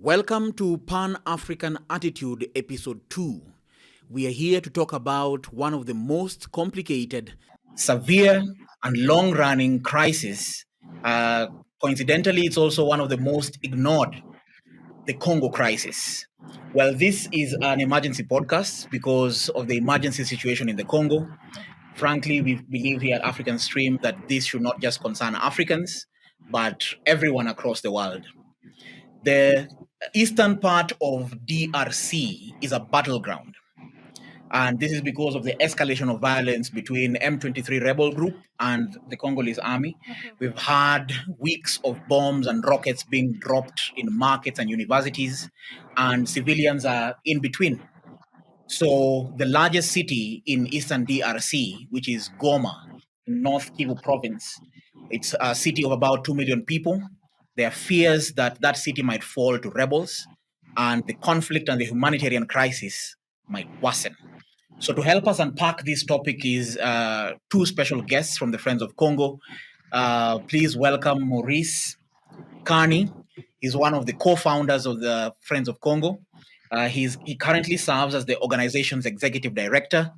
Welcome to Pan-African Attitude Episode 2. We are here to talk about one of the most complicated, severe, and long-running crises. Coincidentally, it's also one of the most ignored, the Congo crisis. Well, this is an emergency podcast because of the emergency situation in the Congo. Frankly, we believe here at African Stream that this should not just concern Africans, but everyone across the world. The eastern part of DRC is a battleground. And this is because of the escalation of violence between M23 rebel group and the Congolese army. We've had weeks of bombs and rockets being dropped in markets and universities, and civilians are in between. So the largest city in eastern DRC, which is Goma, in North Kivu province, it's a city of about 2 million people. There are fears that that city might fall to rebels, and the conflict and the humanitarian crisis might worsen. So to help us unpack this topic is two special guests from the Friends of Congo. Please welcome Maurice Carney. He's one of the co-founders of the Friends of Congo. He currently serves as the organization's executive director.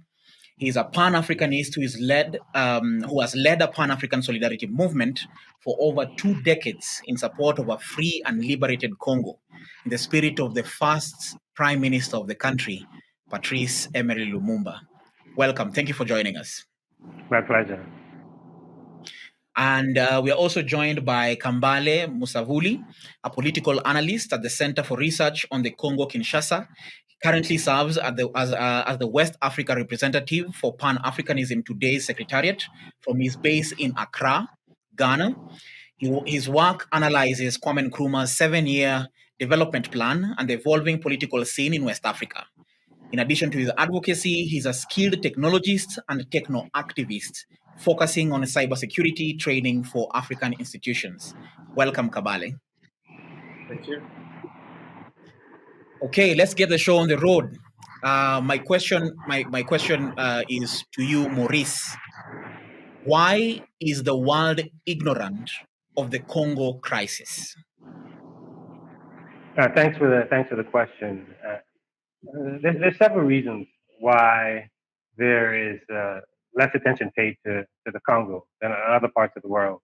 He's a Pan-Africanist who has led a Pan-African solidarity movement for over 2 decades in support of a free and liberated Congo, in the spirit of the first Prime Minister of the country, Patrice Emery Lumumba. Welcome. Thank you for joining us. My pleasure. And we are also joined by Kambale Musavuli, a political analyst at the Center for Research on the Congo-Kinshasa. He currently serves as the West Africa representative for Pan-Africanism Today's Secretariat from his base in Accra, Ghana. His work analyzes Kwame Nkrumah's 7-year development plan and the evolving political scene in West Africa. In addition to his advocacy, he's a skilled technologist and techno-activist, focusing on cybersecurity training for African institutions. Welcome, Kabale. Thank you. Okay, let's get the show on the road. My question is to you, Maurice. Why is the world ignorant of the Congo crisis? Thanks for the question. There's several reasons why there is less attention paid to the Congo than other parts of the world.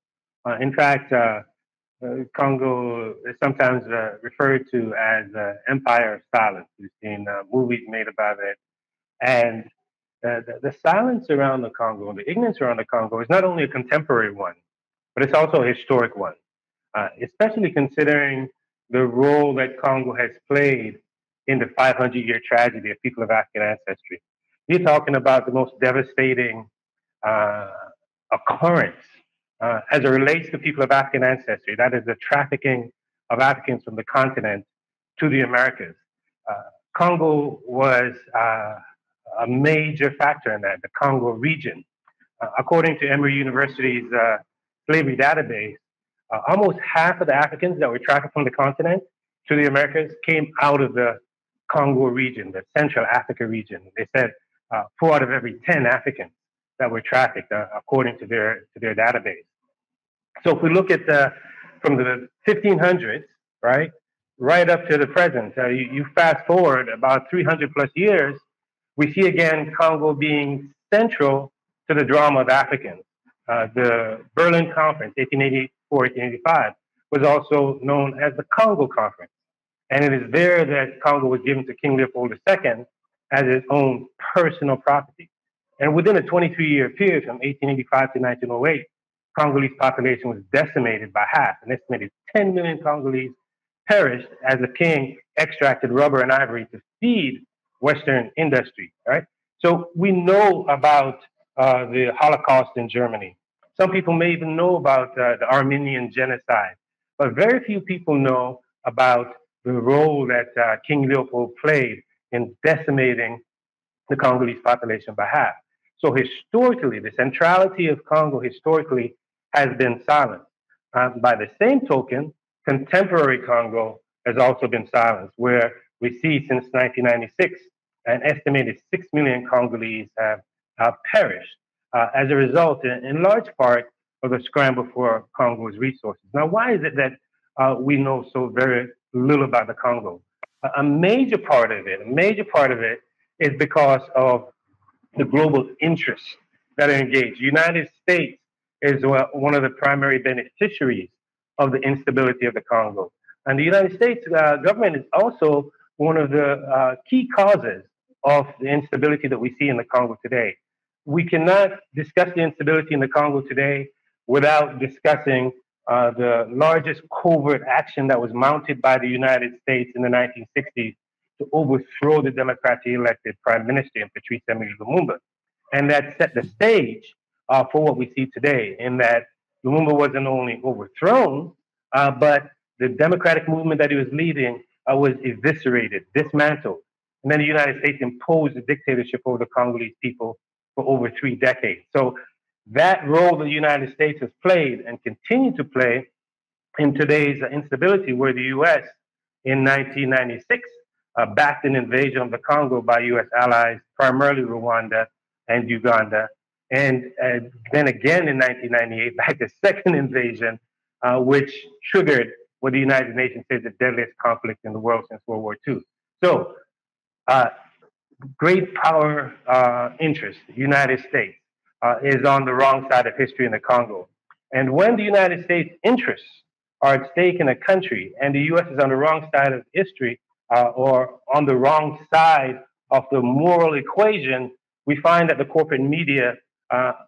In fact, Congo is sometimes referred to as empire of silence. We've seen movies made about it. And the silence around the Congo, the ignorance around the Congo is not only a contemporary one, but it's also a historic one, especially considering the role that Congo has played in the 500-year tragedy of people of African ancestry. You're talking about the most devastating occurrence as it relates to people of African ancestry. That is the trafficking of Africans from the continent to the Americas. Congo was a major factor in that, the Congo region. According to Emory University's slavery database, almost half of the Africans that were trafficked from the continent to the Americas came out of the Congo region, the Central Africa region. They said 4 out of every 10 Africans that were trafficked, according to their database. So if we look at from the 1500s, right up to the present, you fast forward about 300 plus years, we see again Congo being central to the drama of Africans. The Berlin Conference, 1884-1885, was also known as the Congo Conference. And it is there that Congo was given to King Leopold II as his own personal property. And within a 23-year period from 1885 to 1908, Congolese population was decimated by half. An estimated 10 million Congolese perished as the king extracted rubber and ivory to feed Western industry, right? So we know about the Holocaust in Germany. Some people may even know about the Armenian genocide, but very few people know about the role that King Leopold played in decimating the Congolese population by half. So historically, the centrality of Congo historically has been silenced. By the same token, contemporary Congo has also been silenced, where we see since 1996, an estimated 6 million Congolese have perished as a result, in large part, of the scramble for Congo's resources. Now, why is it that we know so very little about the Congo. A major part of it is because of the global interests that are engaged. The United States is one of the primary beneficiaries of the instability of the Congo. And the United States government is also one of the key causes of the instability that we see in the Congo today. We cannot discuss the instability in the Congo today without discussing the largest covert action that was mounted by the United States in the 1960s to overthrow the democratically elected prime minister, Patrice Emery Lumumba. And that set the stage for what we see today, in that Lumumba wasn't only overthrown, but the democratic movement that he was leading was eviscerated, dismantled. And then the United States imposed a dictatorship over the Congolese people for over 3 decades. So that role the United States has played and continued to play in today's instability, where the U.S. in 1996 backed an invasion of the Congo by U.S. allies, primarily Rwanda and Uganda, and then again in 1998 backed a second invasion, which triggered what the United Nations says the deadliest conflict in the world since World War II. So, great power interest, the United States, is on the wrong side of history in the Congo. And when the United States interests are at stake in a country and the U.S. is on the wrong side of history or on the wrong side of the moral equation, we find that the corporate media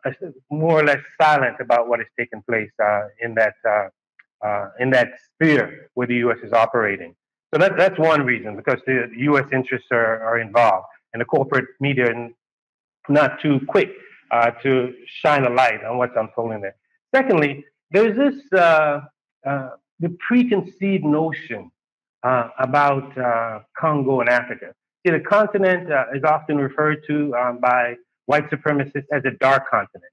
is more or less silent about what is taking place in that sphere where the U.S. is operating. So that's one reason, because the U.S. interests are involved, and the corporate media are not too quick to shine a light on what's unfolding there. Secondly, there's this the preconceived notion about Congo and Africa. See, the continent is often referred to by white supremacists as a dark continent,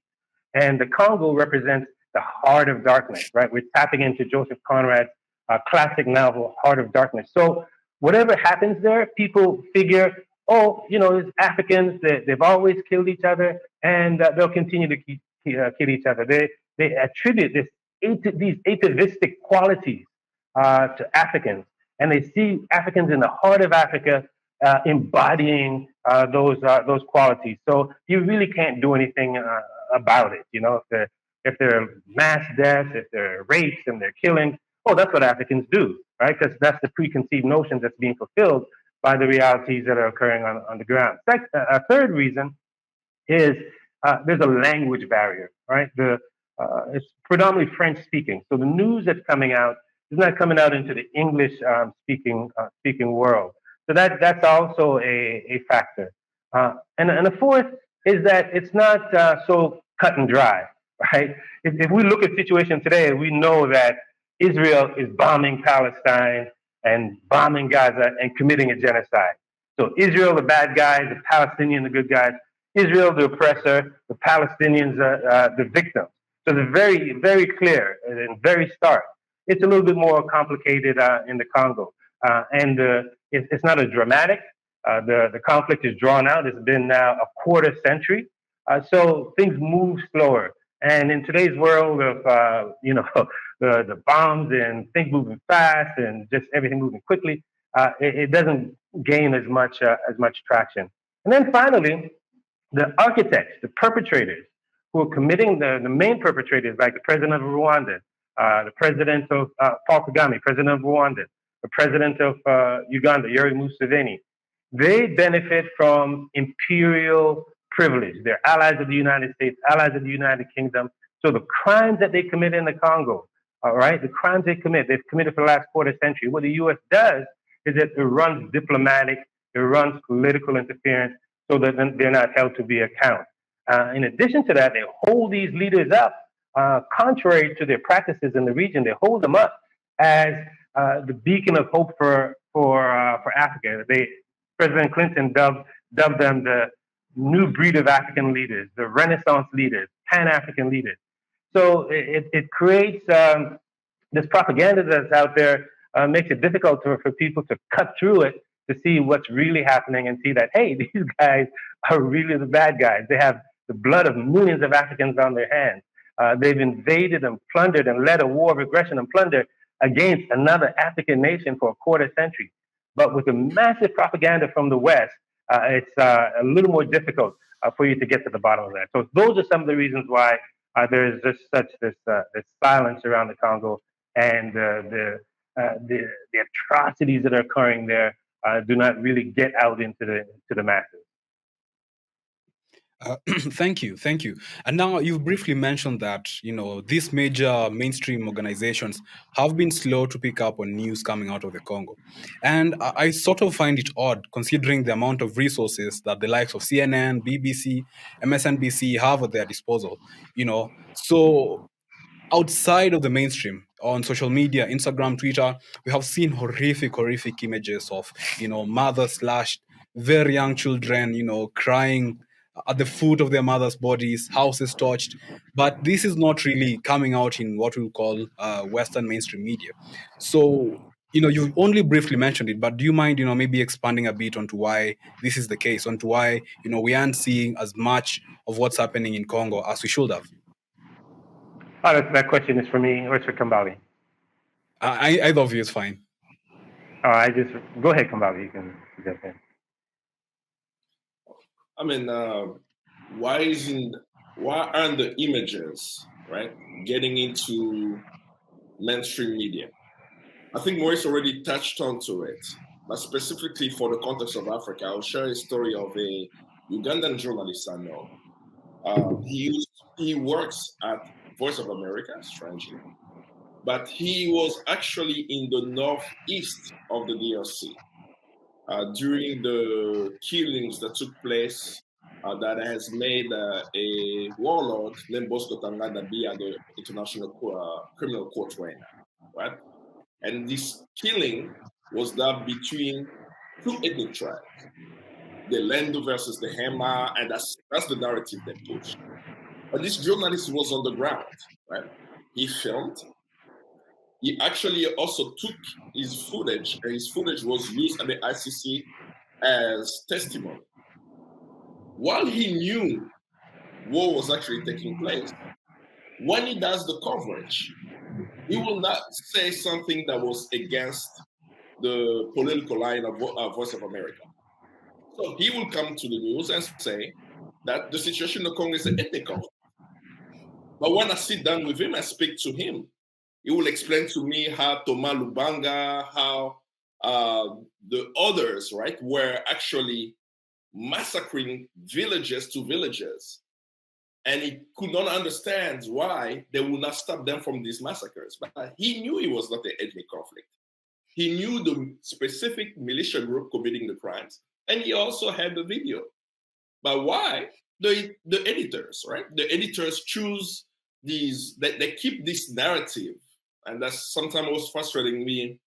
and the Congo represents the heart of darkness. Right? We're tapping into Joseph Conrad's classic novel, Heart of Darkness. So whatever happens there, people figure, oh, it's Africans. They've always killed each other, and they'll continue to kill each other. They attribute these atavistic qualities to Africans, and they see Africans in the heart of Africa embodying those qualities. So you really can't do anything about it. If there are mass deaths, if there are rapes and they're killing, oh, that's what Africans do, right? Because that's the preconceived notion that's being fulfilled by the realities that are occurring on the ground. A third reason is there's a language barrier, right? It's predominantly French speaking, so the news that's coming out is not coming out into the English speaking world. So that's also a factor. And the fourth is that it's not so cut and dry, right? If we look at the situation today, we know that Israel is bombing Palestine and bombing Gaza and committing a genocide. So Israel, the bad guys, the Palestinians, the good guys. Israel, the oppressor, the Palestinians, the victims. So they're very, very clear and very stark. It's a little bit more complicated in the Congo. And it's not as dramatic. The conflict is drawn out. It's been now a quarter century. So things move slower. And in today's world of, the bombs and things moving fast and just everything moving quickly, it doesn't gain as much traction. And then finally, the architects, the perpetrators who are committing the main perpetrators, like the president of Rwanda, the president of Paul Kagame, president of Rwanda, the president of Uganda, Yoweri Museveni, they benefit from imperial privilege. They're allies of the United States, allies of the United Kingdom. So the crimes that they commit in the Congo, all right, the crimes they've committed for the last quarter century. What the U.S. does is that it runs diplomatic, it runs political interference, so that they're not held to be account. In addition to that, they hold these leaders up, contrary to their practices in the region. They hold them up as the beacon of hope for Africa. President Clinton dubbed them the new breed of African leaders, the Renaissance leaders, Pan-African leaders. So it creates this propaganda that's out there, makes it difficult for people to cut through it to see what's really happening and see that, hey, these guys are really the bad guys. They have the blood of millions of Africans on their hands. They've invaded and plundered and led a war of aggression and plunder against another African nation for a quarter century. But with the massive propaganda from the West, it's a little more difficult for you to get to the bottom of that. So those are some of the reasons why there is just such this silence around the Congo, and the atrocities that are occurring there do not really get out into the masses. Thank you, thank you. And now you've briefly mentioned that these major mainstream organizations have been slow to pick up on news coming out of the Congo, and I sort of find it odd considering the amount of resources that the likes of CNN, BBC, MSNBC have at their disposal. So outside of the mainstream on social media, Instagram, Twitter, we have seen horrific images of mothers slashed, very young children crying at the foot of their mothers' bodies, houses torched. But this is not really coming out in what we'll call Western mainstream media. So you've only briefly mentioned it, but do you mind maybe expanding a bit onto why this is the case, onto why we aren't seeing as much of what's happening in Congo as we should have? Oh, that question is for me or it's for Kambali? Either of you is fine. I just go ahead, Kambali. You can jump in. I mean, why aren't the images, right, getting into mainstream media? I think Maurice already touched onto it, but specifically for the context of Africa, I'll share a story of a Ugandan journalist I know. He works at Voice of America, strangely, but he was actually in the northeast of the DRC during the killings that took place that has made a warlord named Bosco Tanganda be at the International Criminal Court right now, right? And this killing was done between two ethnic tribes, the Lendu versus the Hema, and that's the narrative they pushed. But this journalist was on the ground, right? He filmed. He actually also took his footage, and his footage was used at the ICC as testimony. While he knew what was actually taking place, when he does the coverage, he will not say something that was against the political line of Voice of America. So he will come to the news and say that the situation in the Congo is an ethnic conflict. But when I sit down with him and speak to him, he will explain to me how Thomas Lubanga, how the others, right, were actually massacring villages to villages. And he could not understand why they would not stop them from these massacres. But he knew it was not an ethnic conflict. He knew the specific militia group committing the crimes. And he also had the video. But why? The editors, right? The editors choose these, they keep this narrative. And that's sometimes what's frustrating me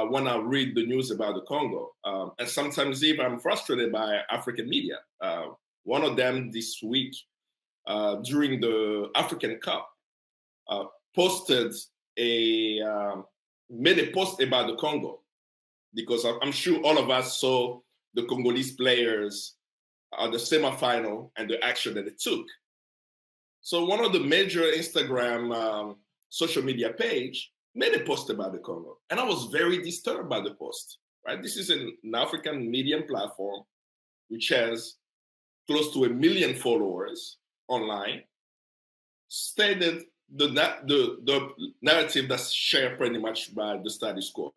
when I read the news about the Congo. And sometimes even I'm frustrated by African media. One of them this week, during the African Cup, made a post about the Congo, because I'm sure all of us saw the Congolese players the semifinal and the action that it took. So one of the major Instagram social media page made a post about the Congo, and I was very disturbed by the post. Right, this is an African media platform which has close to 1 million followers online, stated the narrative that's shared pretty much by the status quo,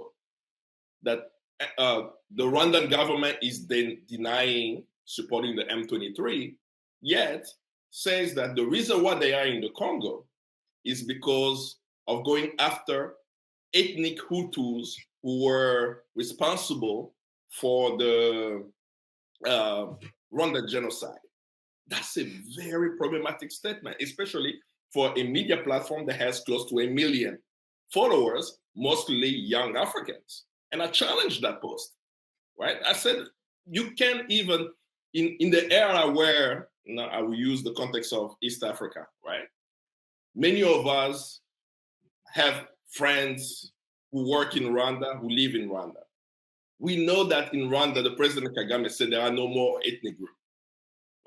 that the Rwandan government is then denying supporting the M23, yet says that the reason why they are in the Congo is because of going after ethnic Hutus who were responsible for the Rwandan genocide. That's a very problematic statement, especially for a media platform that has close to 1 million followers, mostly young Africans. And I challenged that post, right? I said, you can't even, in the era where, I will use the context of East Africa, right? Many of us have friends who work in Rwanda, who live in Rwanda. We know that in Rwanda, the President Kagame said there are no more ethnic groups,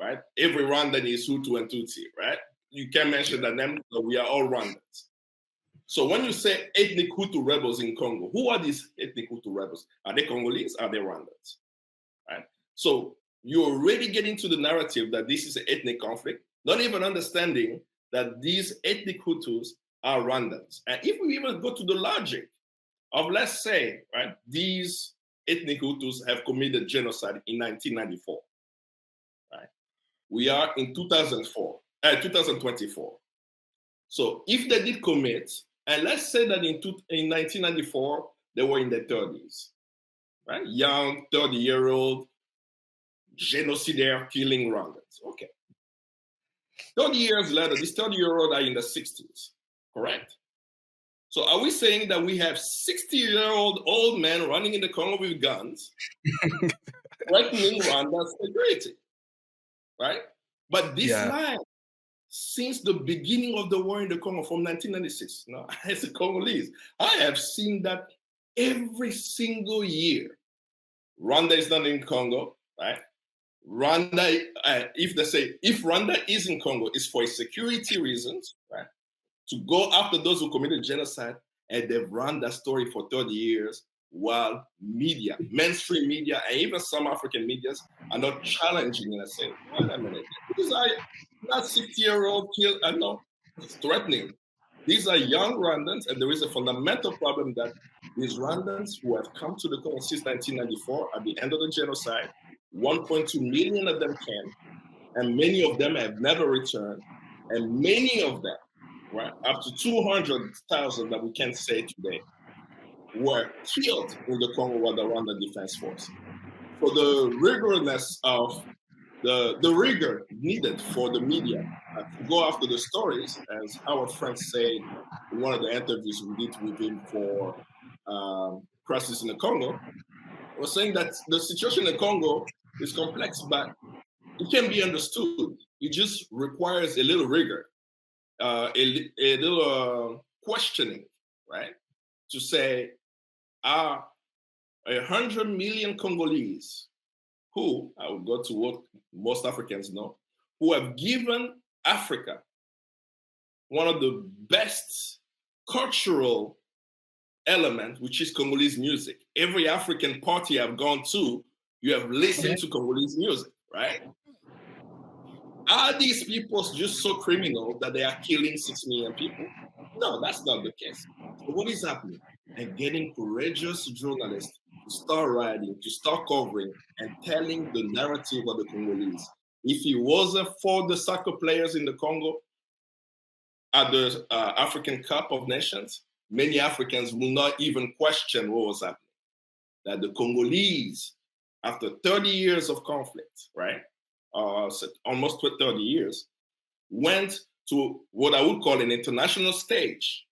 right? Every Rwandan is Hutu and Tutsi, right? You can't mention that name, but we are all Rwandans. So when you say ethnic Hutu rebels in Congo, who are these ethnic Hutu rebels? Are they Congolese? Are they Rwandans? Right? So you already get into the narrative that this is an ethnic conflict, not even understanding that these ethnic Hutus are Rwandans. And if we even go to the logic of, let's say, right, these ethnic Hutus have committed genocide in 1994. Right? We are in 2024. So if they did commit, and let's say that in 1994, they were in their 30s, right? Young, 30-year-old, genocidaire killing Rwandans. Okay. 30 years later, these 30-year-old are in the 60s, correct? So are we saying that we have 60-year-old old men running in the Congo with guns, threatening Rwanda's security, right? But this line, since the beginning of the war in the Congo from 1996, now, as a Congolese, I have seen that every single year. Rwanda is not in Congo, right? Rwanda, if Rwanda is in Congo, it's for security reasons, right? To go after those who committed genocide, and they've run that story for 30 years, while media, mainstream media, and even some African medias are not challenging and saying, wait a minute, these are not 60-year-old kill, no, it's threatening. These are young Rwandans, and there is a fundamental problem that these Rwandans who have come to the Congo since 1994, at the end of the genocide, 1.2 million of them came, and many of them have never returned, and many of them, right, up to 200,000 that we can say today, were killed in the Congo by the Rwanda Defense Force. For the rigorousness of the rigor needed for the media to go after the stories, as Howard Frank said in one of the interviews we did with him for Crisis in the Congo, was saying that the situation in the Congo is complex, but it can be understood. It just requires a little rigor, a little questioning, right? To say, are 100 million Congolese, who, I would go to what most Africans know, who have given Africa one of the best cultural element, which is Congolese music. Every African party I've gone to, you have listened to Congolese music, right? Are these people just so criminal that they are killing 6 million people? No, that's not the case. So what is happening? And getting courageous journalists to start writing, to start covering, and telling the narrative of the Congolese. If it wasn't for the soccer players in the Congo at the African Cup of Nations, many Africans will not even question what was happening. That the Congolese, after 30 years of conflict, right? Almost 30 years, went to what I would call an international stage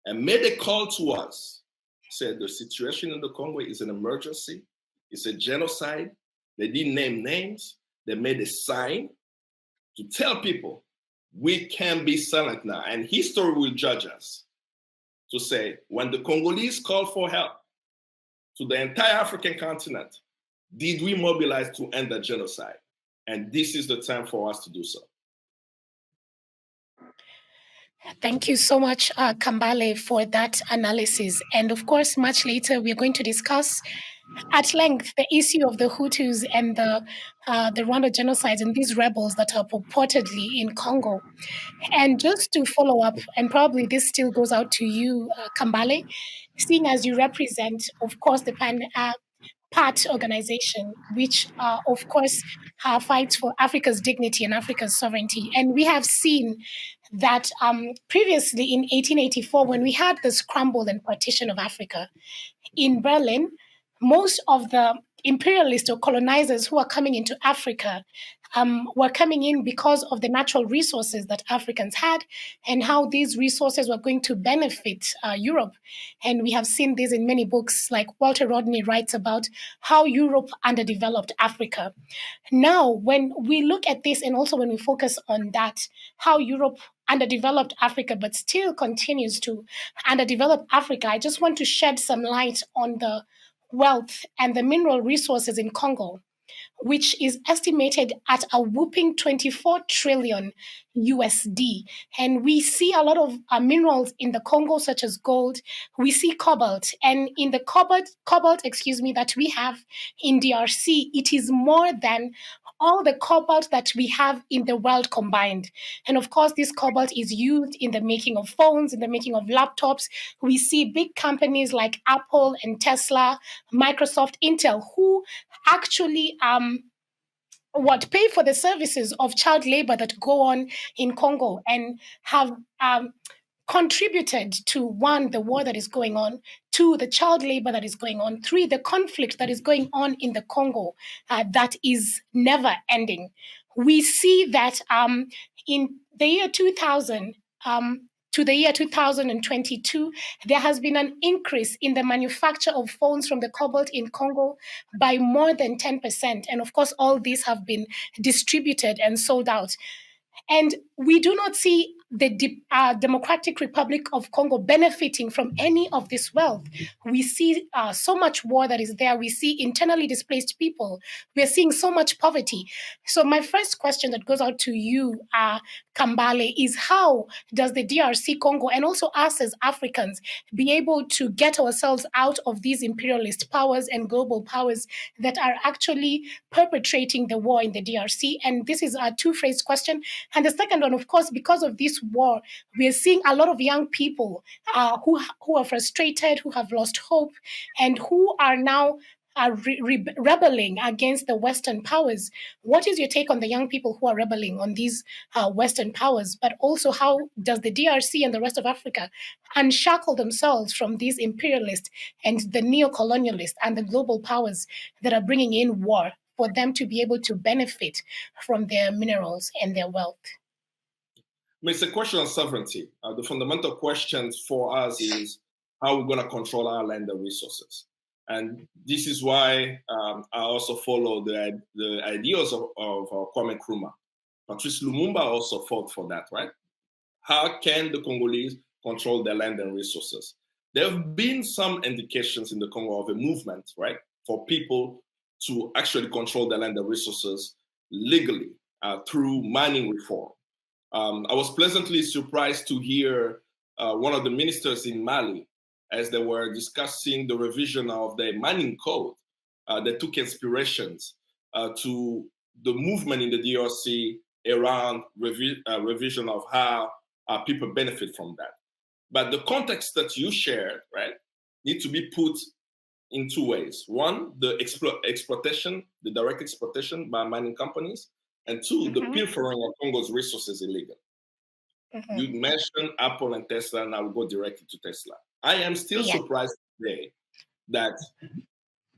and made a call to us, said the situation in the Congo is an emergency, it's a genocide. They didn't name names. They made a sign to tell people, we can't be silent now, and history will judge us. To say, when the Congolese called for help to the entire African continent, did we mobilize to end the genocide? And this is the time for us to do so. Thank you so much, Kambale, for that analysis. And of course, much later, we're going to discuss at length the issue of the Hutus and the Rwanda genocides and these rebels that are purportedly in Congo. And just to follow up, and probably this still goes out to you, Kambale, seeing as you represent, of course, the PAT organization, which, of course, fights for Africa's dignity and Africa's sovereignty. And we have seen that previously in 1884, when we had the scramble and partition of Africa in Berlin, most of the imperialists or colonizers who are coming into Africa were coming in because of the natural resources that Africans had and how these resources were going to benefit Europe. And we have seen this in many books, like Walter Rodney writes about how Europe underdeveloped Africa. Now, when we look at this and also when we focus on that, how Europe underdeveloped Africa but still continues to underdevelop Africa, I just want to shed some light on the wealth and the mineral resources in Congo. which is estimated at a whooping 24 trillion USD. And we see a lot of minerals in the Congo, such as gold. We see cobalt. And in the cobalt, that we have in DRC, it is more than all the cobalt that we have in the world combined. And of course, this cobalt is used in the making of phones, in the making of laptops. We see big companies like Apple and Tesla, Microsoft, Intel, who actually pay for the services of child labor that go on in Congo and have contributed to, one, the war that is going on, two, the child labor that is going on, three, the conflict that is going on in the Congo that is never ending. We see that in the year 2000 to the year 2022, there has been an increase in the manufacture of phones from the cobalt in Congo by more than 10%. And of course, all these have been distributed and sold out. And we do not see the Democratic Republic of Congo benefiting from any of this wealth. We see so much war that is there. We see internally displaced people. We're seeing so much poverty. So my first question that goes out to you, Kambale, is how does the DRC Congo and also us as Africans be able to get ourselves out of these imperialist powers and global powers that are actually perpetrating the war in the DRC? And this is a two-phrase question. And the second one, of course, because of this war, we are seeing a lot of young people who are frustrated, who have lost hope, and who are now rebelling against the Western powers. What is your take on the young people who are rebelling on these Western powers? But also, how does the DRC and the rest of Africa unshackle themselves from these imperialists and the neo-colonialists and the global powers that are bringing in war for them to be able to benefit from their minerals and their wealth? It's a question of sovereignty. The fundamental question for us is how we're going to control our land and resources. And this is why I also follow the ideas of Kwame Nkrumah. Patrice Lumumba also fought for that, right? How can the Congolese control their land and resources? There have been some indications in the Congo of a movement, right, for people to actually control their land and resources legally through mining reform. I was pleasantly surprised to hear one of the ministers in Mali, as they were discussing the revision of the mining code, that took inspirations to the movement in the DRC around revision of how people benefit from that. But the context that you shared, right, need to be put in two ways. One, the exploitation, the direct exploitation by mining companies, and two, the pilfering of Congo's resources illegal. You mentioned Apple and Tesla, and I will go directly to Tesla. I am still surprised today that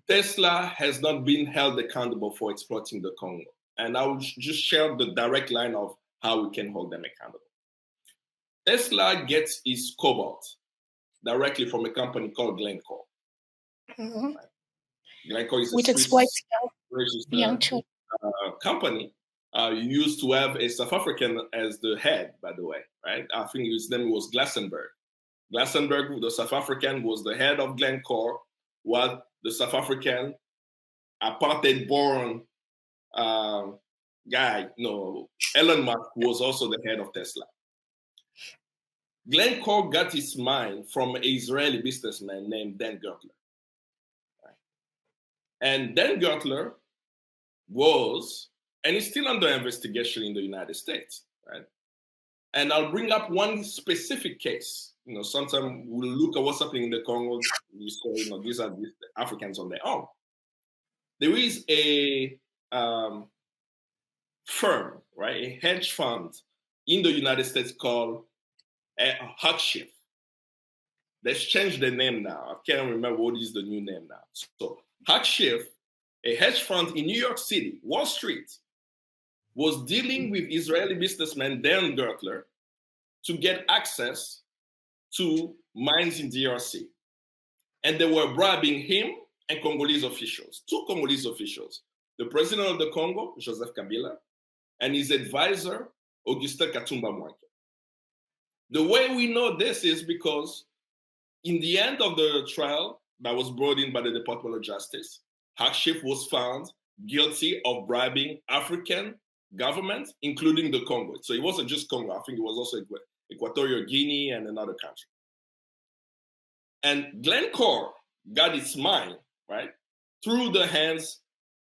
Tesla has not been held accountable for exploiting the Congo. And I will just share the direct line of how we can hold them accountable. Tesla gets its cobalt directly from a company called Glencore. Glencore is a Swiss registered company. Used to have a South African as the head, by the way, right? I think his name was Glassenberg. Glassenberg, the South African, was the head of Glencore, while the South African apartheid-born guy, Elon Musk, was also the head of Tesla. Glencore got its mine from an Israeli businessman named Dan Gertler. Right? And Dan Gertler was, and is still under investigation in the United States, right? And I'll bring up one specific case. Sometimes we'll look at what's happening in the Congo. You say, these are the Africans on their own. There is a firm, right, a hedge fund in the United States called Huckshift. They've changed their name now. I can't remember what is the new name now. So Huckshift, a hedge fund in New York City, Wall Street, was dealing with Israeli businessman Dan Gertler to get access to mines in DRC. And they were bribing him and Congolese officials, two Congolese officials, the president of the Congo, Joseph Kabila, and his advisor, Augustin Katumba Mwanke. The way we know this is because in the end of the trial that was brought in by the Department of Justice, Huckshift was found guilty of bribing African governments, including the Congo. So it wasn't just Congo. I think it was also Equatorial Guinea and another country. And Glencore got its mine, right, through the hands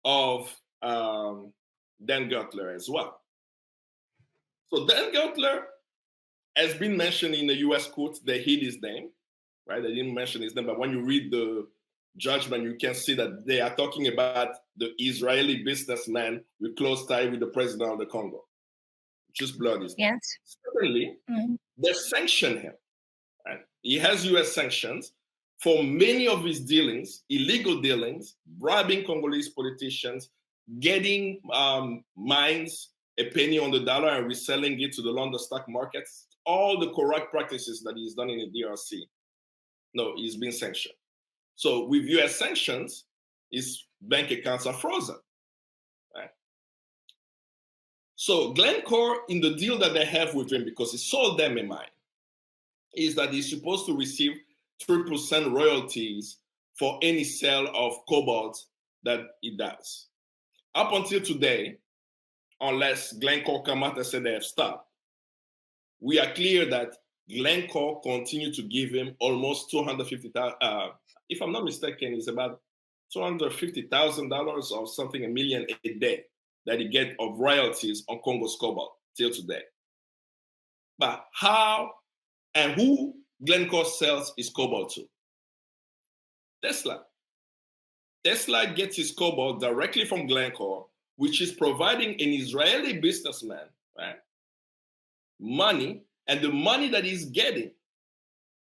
of Dan Gertler as well. So Dan Gertler has been mentioned in the US court. They hid his name, right? They didn't mention his name, but when you read the judgment, you can see that they are talking about the Israeli businessman with close tie with the president of the Congo. Just blood his name. Yes. Certainly, they sanctioned him. Right? He has US sanctions for many of his dealings, illegal dealings, bribing Congolese politicians, getting mines a penny on the dollar and reselling it to the London stock markets, all the corrupt practices that he's done in the DRC. No, he's been sanctioned. So with US sanctions, his bank accounts are frozen. Right? So Glencore, in the deal that they have with him, because he sold them a mine, is that he's supposed to receive 3% royalties for any sale of cobalt that he does. Up until today, unless Glencore come out and say they have stopped, we are clear that Glencore continued to give him almost $250,000. If I'm not mistaken, it's about $250,000 or something, $1 million a day that he get of royalties on Congo's cobalt till today. But how and who Glencore sells his cobalt to? Tesla. Tesla gets his cobalt directly from Glencore, which is providing an Israeli businessman, right, money, and the money that he's getting,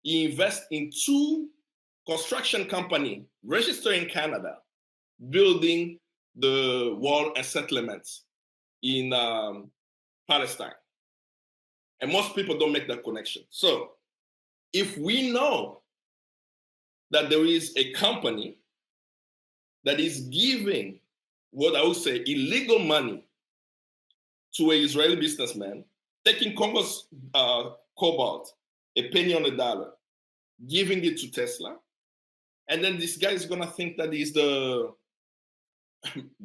he invests in 2 construction companies registered in Canada, building the wall and settlements in Palestine. And most people don't make that connection. So if we know that there is a company that is giving what I would say illegal money to an Israeli businessman, taking Congo's cobalt, a penny on the dollar, giving it to Tesla, and then this guy is gonna think that he's the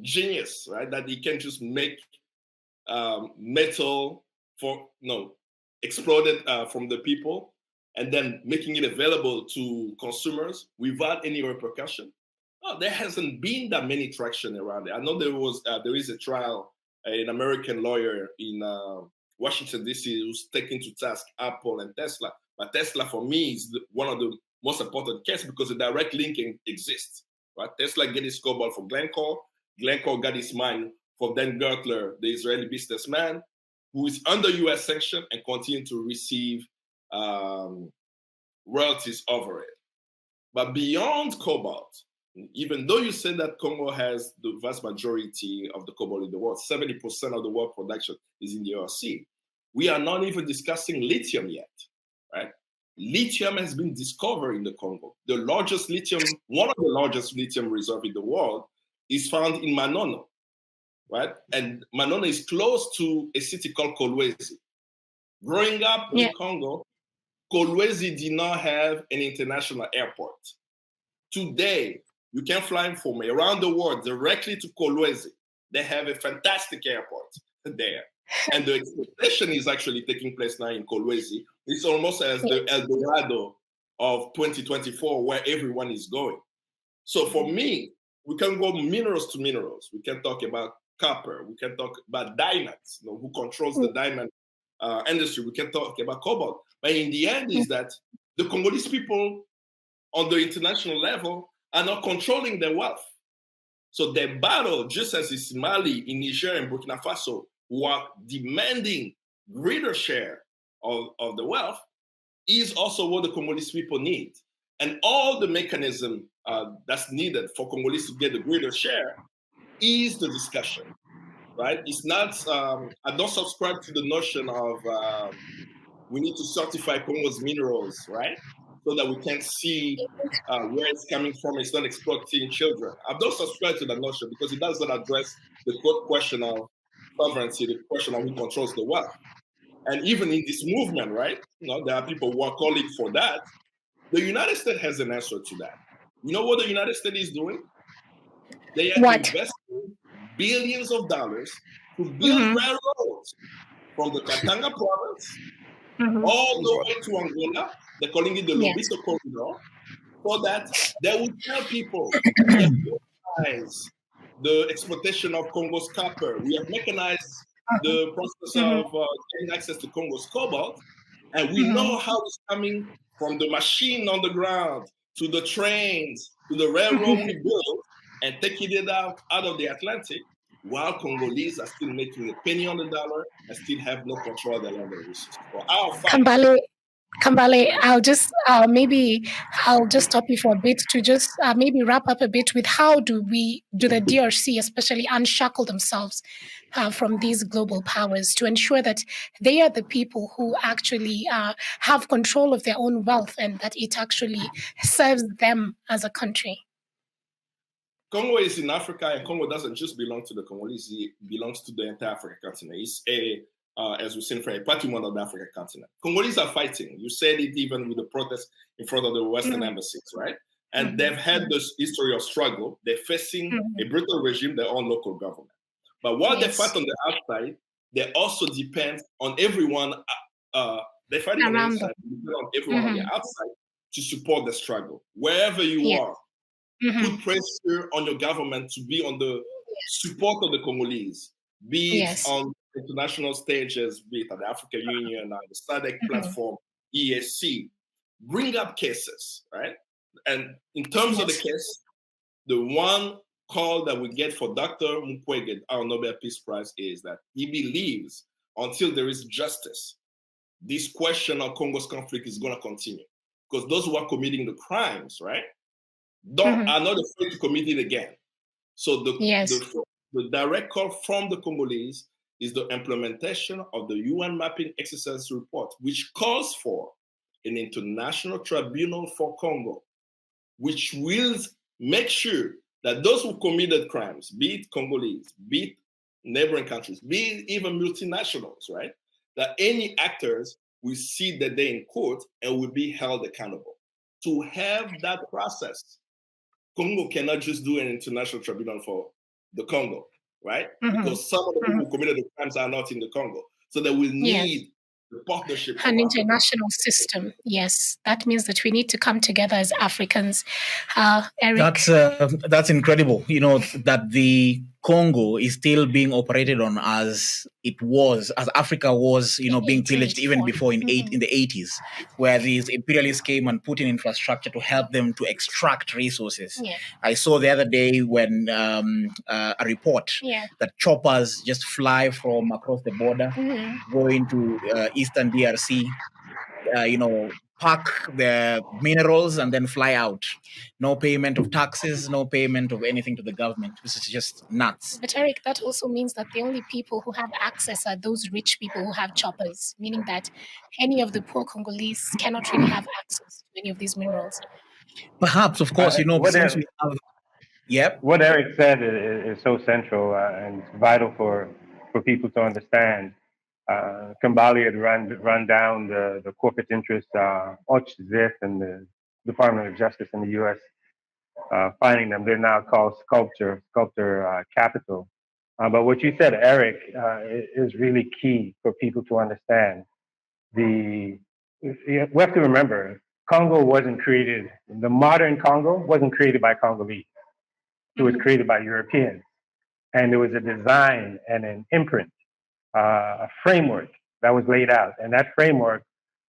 genius, right? That he can just make metal exploded from the people and then making it available to consumers without any repercussion. Oh, there hasn't been that many traction around it. I know there is a trial, an American lawyer in Washington, D.C. who's taking to task Apple and Tesla. But Tesla, for me, is one of the most important cases because the direct linking exists. Right? Tesla get his cobalt from Glencore. Glencore got his mine from Dan Gertler, the Israeli businessman, who is under U.S. sanction and continue to receive royalties over it. But beyond cobalt, even though you said that Congo has the vast majority of the cobalt in the world, 70% of the world production is in the DRC, we are not even discussing lithium yet, right? Lithium has been discovered in the Congo. The largest lithium, one of the largest lithium reserves in the world is found in Manono, right? And Manono is close to a city called Kolwezi. Growing up in Congo, Kolwezi did not have an international airport. Today, you can fly from around the world directly to Kolwezi. They have a fantastic airport there. And the expectation is actually taking place now in Kolwezi. It's almost as the El Dorado of 2024, where everyone is going. So for me, we can go minerals to minerals. We can talk about copper. We can talk about diamonds, who controls the diamond industry. We can talk about cobalt. But in the end is that the Congolese people on the international level are not controlling their wealth. So their battle, just as is Mali, in Niger and Burkina Faso, who are demanding greater share of the wealth, is also what the Congolese people need. And all the mechanism that's needed for Congolese to get a greater share is the discussion, right? It's not, I don't subscribe to the notion of we need to certify Congo's minerals, right? So that we can see where it's coming from. It's not exploiting children. I don't subscribe to that notion because it does not address the question of sovereignty, the question of who controls the wealth. And even in this movement, right, there are people who are calling for that. The United States has an answer to that. You know what the United States is doing? They are What? investing billions of dollars to build railroads from the Katanga province all the way to Angola. They're calling it the Yes. Lobito Corridor, so that they will tell people we have mechanized the exploitation of Congo's copper. We have mechanized the process of getting access to Congo's cobalt, and we know how it's coming from the machine on the ground to the trains to the railroad we built and taking it out of the Atlantic, while Congolese are still making a penny on the dollar and still have no control of their land and resources. For our fight, Kambale, I'll just stop you for a bit to just maybe wrap up a bit with how do the DRC especially unshackle themselves from these global powers to ensure that they are the people who actually have control of their own wealth and that it actually serves them as a country. Congo is in Africa, and Congo doesn't just belong to the Congolese, it belongs to the entire African continent. It's as we've seen, a patrimoine of the African continent. Congolese are fighting. You said it even with the protests in front of the Western embassies, right? And they've had this history of struggle. They're facing a brutal regime, their own local government. But while they fight on the outside, they also depend on everyone. They're fighting on the inside, they depend on everyone on the outside to support the struggle. Wherever you are, put pressure on your government to be on the support of the Congolese, be it on international stages, be it at the African Union, the SADC platform, ESC. Bring up cases, right? And in terms of the case, the one call that we get for Dr. Mukwege, our Nobel Peace Prize, is that he believes until there is justice, this question of Congo's conflict is going to continue. Because those who are committing the crimes, right, are not afraid to commit it again. So the direct call from the Congolese is the implementation of the UN mapping exercise report, which calls for an international tribunal for Congo, which will make sure that those who committed crimes, be it Congolese, be it neighboring countries, be it even multinationals, right, that any actors will see that they're in court and will be held accountable. To have that process, Congo cannot just do an international tribunal for the Congo, right? Because some of the people who committed the crimes are not in the Congo. So they will need the partnership an international system. Yes, that means that we need to come together as Africans. Eric? That's incredible. You know, that the Congo is still being operated on as Africa was, you know, being pillaged even before in the 80s, where these imperialists came and put in infrastructure to help them to extract resources. I saw the other day when a report that choppers just fly from across the border, go into eastern DRC, pack the minerals and then fly out. No payment of taxes, no payment of anything to the government. This is just nuts. But Eric, that also means that the only people who have access are those rich people who have choppers, meaning that any of the poor Congolese cannot really have access to any of these minerals. Perhaps, of course, since we have... What Eric said is so central and it's vital for people to understand. Kambali had run down the corporate interests, Zif and the Department of Justice in the U.S. Finding them. They're now called Sculptor Capital. But what you said, Eric, is really key for people to understand. We have to remember, Congo wasn't created, the modern Congo wasn't created by Congolese. It was created by Europeans. And there was a design and an imprint, a framework that was laid out. And that framework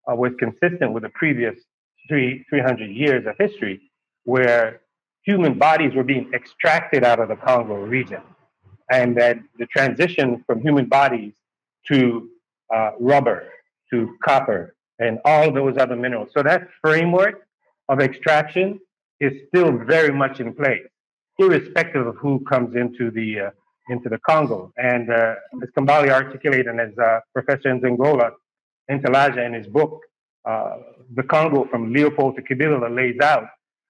was consistent with the previous 300 years of history, where human bodies were being extracted out of the Congo region. And that the transition from human bodies to rubber, to copper, and all those other minerals. So that framework of extraction is still very much in place, irrespective of who comes into the Congo. And as Kambali articulated, and as Professor Nzengola Ntalaja in his book, The Congo from Leopold to Kabila lays out,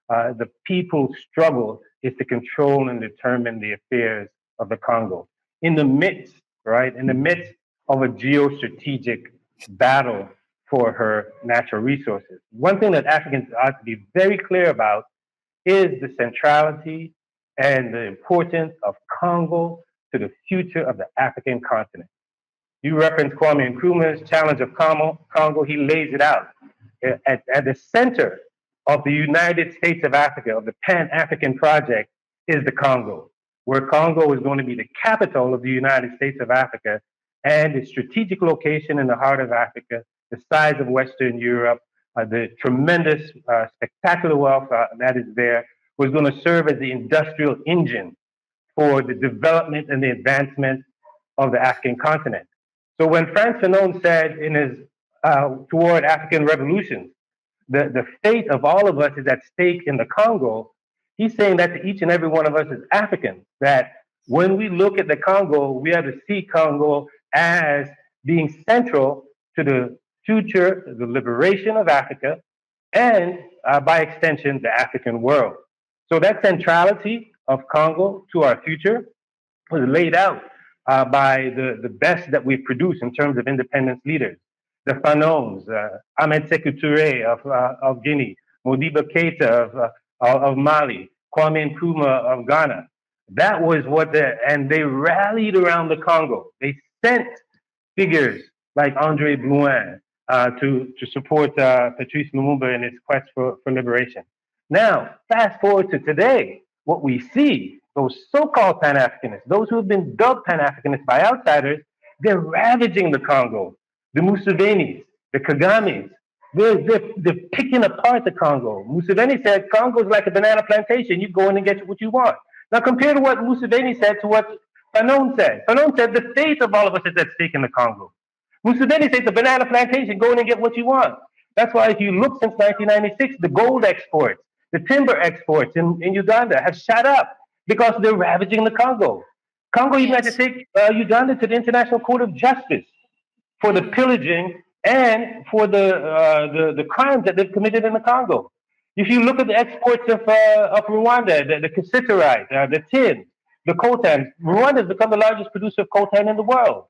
the people's struggle is to control and determine the affairs of the Congo. In the midst of a geostrategic battle for her natural resources. One thing that Africans ought to be very clear about is the centrality and the importance of Congo to the future of the African continent. You referenced Kwame Nkrumah's challenge of Congo. He lays it out. At the center of the United States of Africa, of the Pan-African project, is the Congo, where Congo is going to be the capital of the United States of Africa and its strategic location in the heart of Africa, the size of Western Europe, the tremendous, spectacular wealth that is there, was going to serve as the industrial engine for the development and the advancement of the African continent. So when Frantz Fanon said in his Toward African Revolutions, the fate of all of us is at stake in the Congo, he's saying that to each and every one of us as Africans, that when we look at the Congo, we have to see Congo as being central to the future, the liberation of Africa, and by extension, the African world. So that centrality of Congo to our future was laid out by the best that we've produced in terms of independence leaders. The Fanons, Ahmed Sékou Touré of Guinea, Modibo Keïta of Mali, Kwame Nkrumah of Ghana. That was and they rallied around the Congo. They sent figures like André Blouin to support Patrice Lumumba in his quest for liberation. Now, fast forward to today, what we see, those so-called Pan-Africanists, those who have been dubbed Pan-Africanists by outsiders, they're ravaging the Congo. The Musevenis, the Kagames, they're picking apart the Congo. Museveni said, Congo is like a banana plantation. You go in and get what you want. Now compare to what Museveni said to what Fanon said. Fanon said, the fate of all of us is at stake in the Congo. Museveni said, the banana plantation, go in and get what you want. That's why if you look since 1996, the gold exports, the timber exports in Uganda have shot up because they're ravaging the Congo. Congo even had to take Uganda to the International Court of Justice for the pillaging and for the crimes that they've committed in the Congo. If you look at the exports of Rwanda, the cassiterite, the tin, the coltan, Rwanda has become the largest producer of coltan in the world.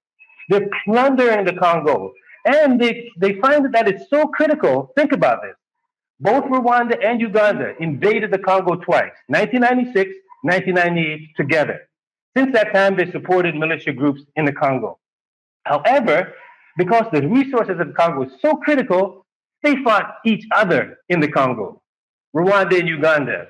They're plundering the Congo. And they find that it's so critical. Think about this. Both Rwanda and Uganda invaded the Congo twice, 1996, 1998 together. Since that time, they supported militia groups in the Congo. However, because the resources of the Congo is so critical, they fought each other in the Congo. Rwanda and Uganda,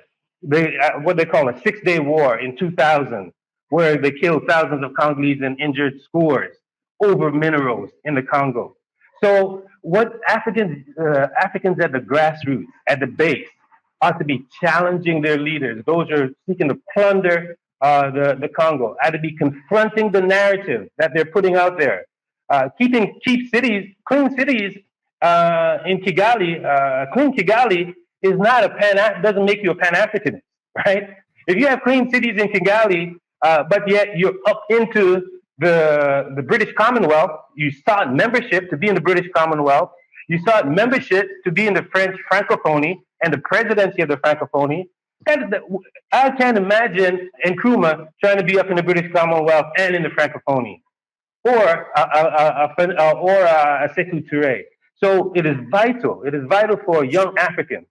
what they call a 6-day war in 2000, where they killed thousands of Congolese and injured scores over minerals in the Congo. So what Africans at the grassroots, at the base, ought to be challenging their leaders, those who are seeking to plunder the Congo, ought to be confronting the narrative that they're putting out there. Keeping clean cities in Kigali, clean Kigali is not doesn't make you a Pan-Africanist, right? If you have clean cities in Kigali, but yet you're up into the British Commonwealth, you sought membership to be in the British Commonwealth, you sought membership to be in the French Francophonie and the presidency of the Francophonie. I can't imagine Nkrumah trying to be up in the British Commonwealth and in the Francophonie, or a Sékou Touré. So it is vital for young Africans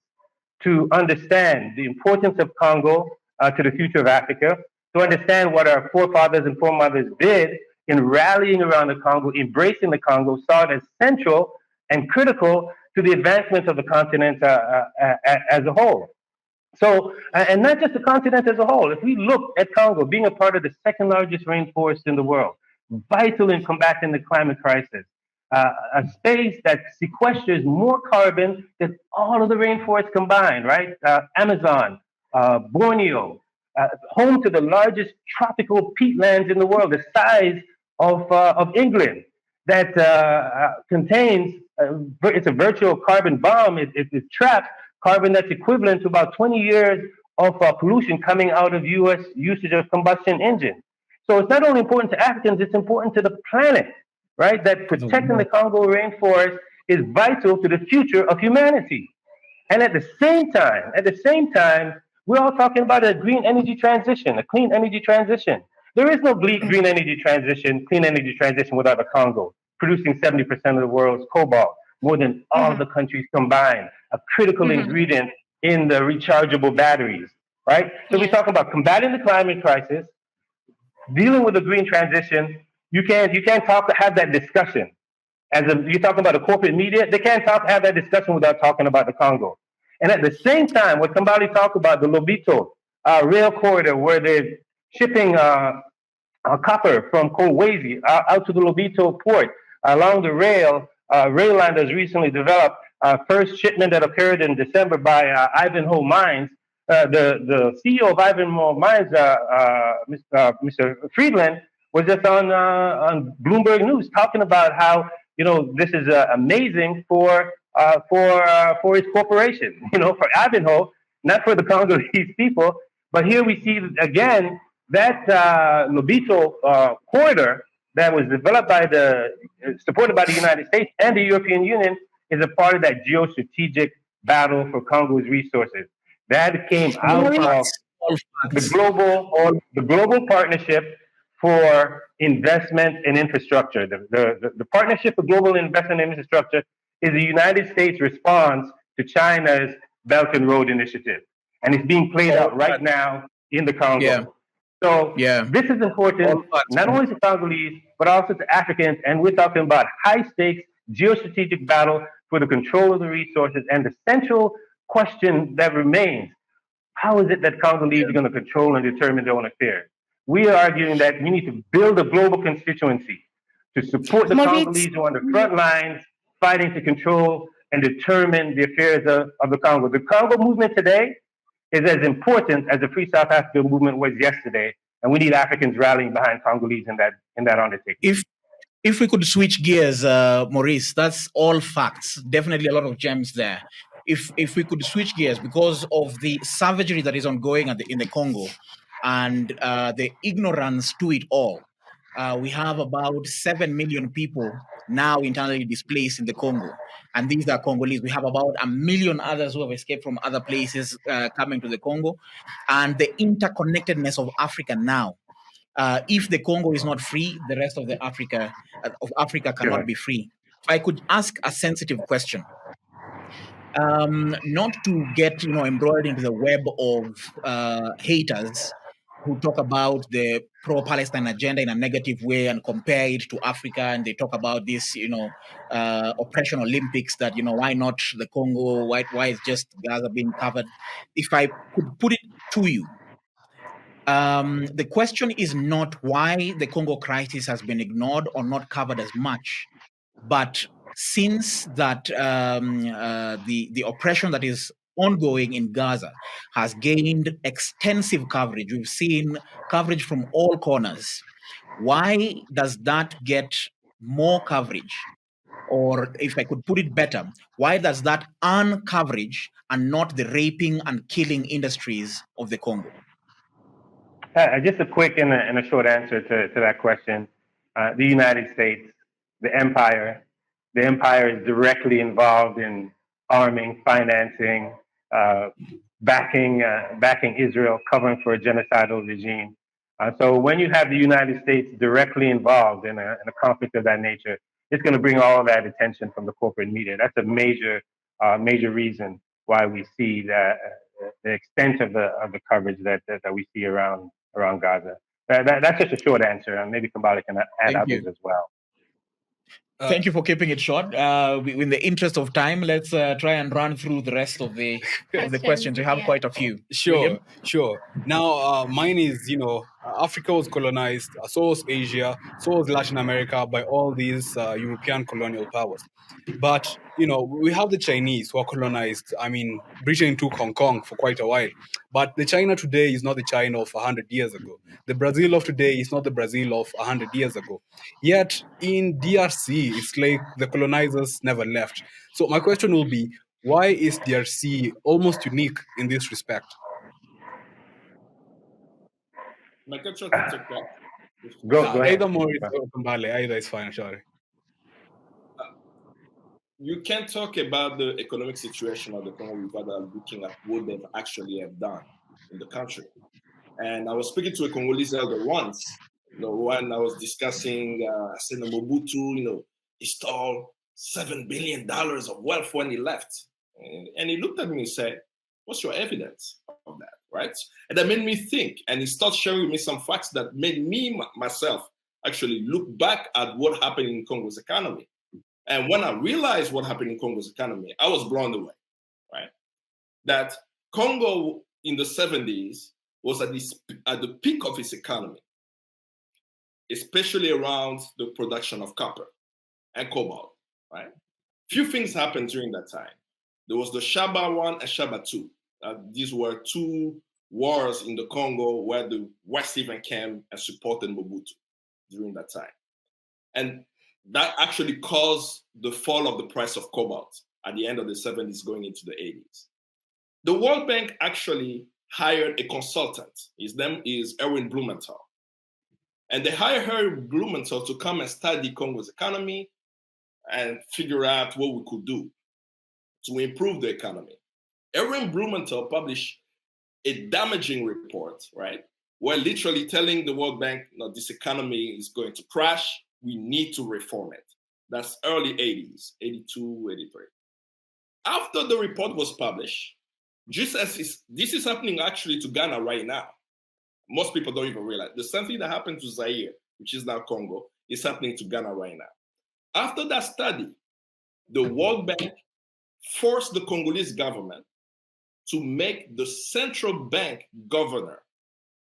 to understand the importance of Congo to the future of Africa, to understand what our forefathers and foremothers did in rallying around the Congo, embracing the Congo, saw it as central and critical to the advancement of the continent as a whole. So, and not just the continent as a whole. If we look at Congo being a part of the second largest rainforest in the world, vital in combating the climate crisis, a space that sequesters more carbon than all of the rainforests combined, right? Amazon, Borneo, home to the largest tropical peatlands in the world, the size of England, that contains, it's a virtual carbon bomb. It traps carbon that's equivalent to about 20 years of pollution coming out of U.S. usage of combustion engines. So it's not only important to Africans, it's important to the planet, right? That protecting the Congo rainforest is vital to the future of humanity. And at the same time, we're all talking about a green energy transition, a clean energy transition. There is no green energy transition, clean energy transition without the Congo, producing 70% of the world's cobalt, more than all the countries combined, a critical ingredient in the rechargeable batteries. right? So we Yeah. talk about combating the climate crisis, dealing with the green transition. You can't have that discussion. You're talking about the corporate media, they can't have that discussion without talking about the Congo. And at the same time, what Kambali talked about, the Lobito rail corridor, where they're shipping copper from Kolwezi out to the Lobito port along the rail line that's recently developed. First shipment that occurred in December by Ivanhoe Mines. The CEO of Ivanhoe Mines, Mr. Friedland, was just on Bloomberg News talking about how this is amazing for his corporation, for Ivanhoe, not for the Congolese people. But here we see again that Lobito corridor that was developed supported by the United States and the European Union is a part of that geostrategic battle for Congo's resources. That came All out of facts. All the facts. global partnership for investment in infrastructure. The partnership for global investment in infrastructure is the United States response to China's Belt and Road Initiative, and it's being played All out right facts. now in the Yeah. Congo. So Yeah. this is important All facts, not man. only to Congolese but also to Africans, and we're talking about high stakes geostrategic battle for the control of the resources. And the central question that remains: how is it that Congolese are going to control and determine their own affairs? We are arguing that we need to build a global constituency to support the Moritz, Congolese who are on the front lines fighting to control and determine the affairs of the Congo. The Congo movement today is as important as the Free South Africa movement was yesterday, and we need Africans rallying behind Congolese in that undertaking. If we could switch gears, Maurice, that's all facts. Definitely a lot of gems there. If we could switch gears because of the savagery that is ongoing in the Congo and the ignorance to it all, we have about 7 million people now internally displaced in the Congo. And these are Congolese. We have about 1 million others who have escaped from other places coming to the Congo. And the interconnectedness of Africa now. If the Congo is not free, the rest of Africa cannot Sure. be free. If I could ask a sensitive question, not to get embroiled into the web of haters who talk about the pro-Palestine agenda in a negative way and compare it to Africa, and they talk about this, oppression Olympics. That why not the Congo? Why is just Gaza being covered? If I could put it to you, the question is not why the Congo crisis has been ignored or not covered as much, but since that the oppression that is ongoing in Gaza has gained extensive coverage, we've seen coverage from all corners. Why does that get more coverage? Or if I could put it better, why does that earn coverage and not the raping and killing industries of the Congo? Just a quick and a short answer to that question. The United States, the empire is directly involved in arming, financing, backing Israel, covering for a genocidal regime. So when you have the United States directly involved in a conflict of that nature, it's going to bring all of that attention from the corporate media. That's a major reason why we see that the extent of the coverage that we see around Gaza. That's just a short answer, and maybe Kambali can add Thank others you. as well. Thank you for keeping it short. In the interest of time, let's try and run through the rest of the questions. We have quite a few. Sure, William? sure. Now, mine is, Africa was colonized, so was Asia, so was Latin America by all these European colonial powers. But, we have the Chinese who are colonized. I mean, Britain took Hong Kong for quite a while. But the China today is not the China of 100 years ago. The Brazil of today is not the Brazil of 100 years ago. Yet, in DRC, it's like the colonizers never left. So my question will be, why is DRC almost unique in this respect? I can try to take that. Go ahead. Either Maurice or Kumbale, either is fine, sorry. You can't talk about the economic situation of the Congo without looking at what they've actually have done in the country. And I was speaking to a Congolese elder once, when I was discussing, I said, Mobutu, he stole $7 billion of wealth when he left. And he looked at me and said, What's your evidence of that, right? And that made me think, and he started sharing with me some facts that made me myself actually look back at what happened in Congo's economy. And when I realized what happened in Congo's economy, I was blown away, right? That Congo in the 70s was at the peak of its economy, especially around the production of copper and cobalt, right? Few things happened during that time. There was the Shaba 1 and Shaba 2. These were two wars in the Congo where the West even came and supported Mobutu during that time. And that actually caused the fall of the price of cobalt at the end of the 70s going into the 80s. The World Bank actually hired a consultant. His name is Erwin Blumenthal. And they hired Erwin Blumenthal to come and study Congo's economy and figure out what we could do to improve the economy. Erwin Blumenthal published a damaging report, right? Where literally telling the World Bank, no, this economy is going to crash. We need to reform it. That's early 80s, 82, 83. After the report was published, just as this is happening actually to Ghana right now. Most people don't even realize. The same thing that happened to Zaire, which is now Congo, is happening to Ghana right now. After that study, the World Bank forced the Congolese government to make the central bank governor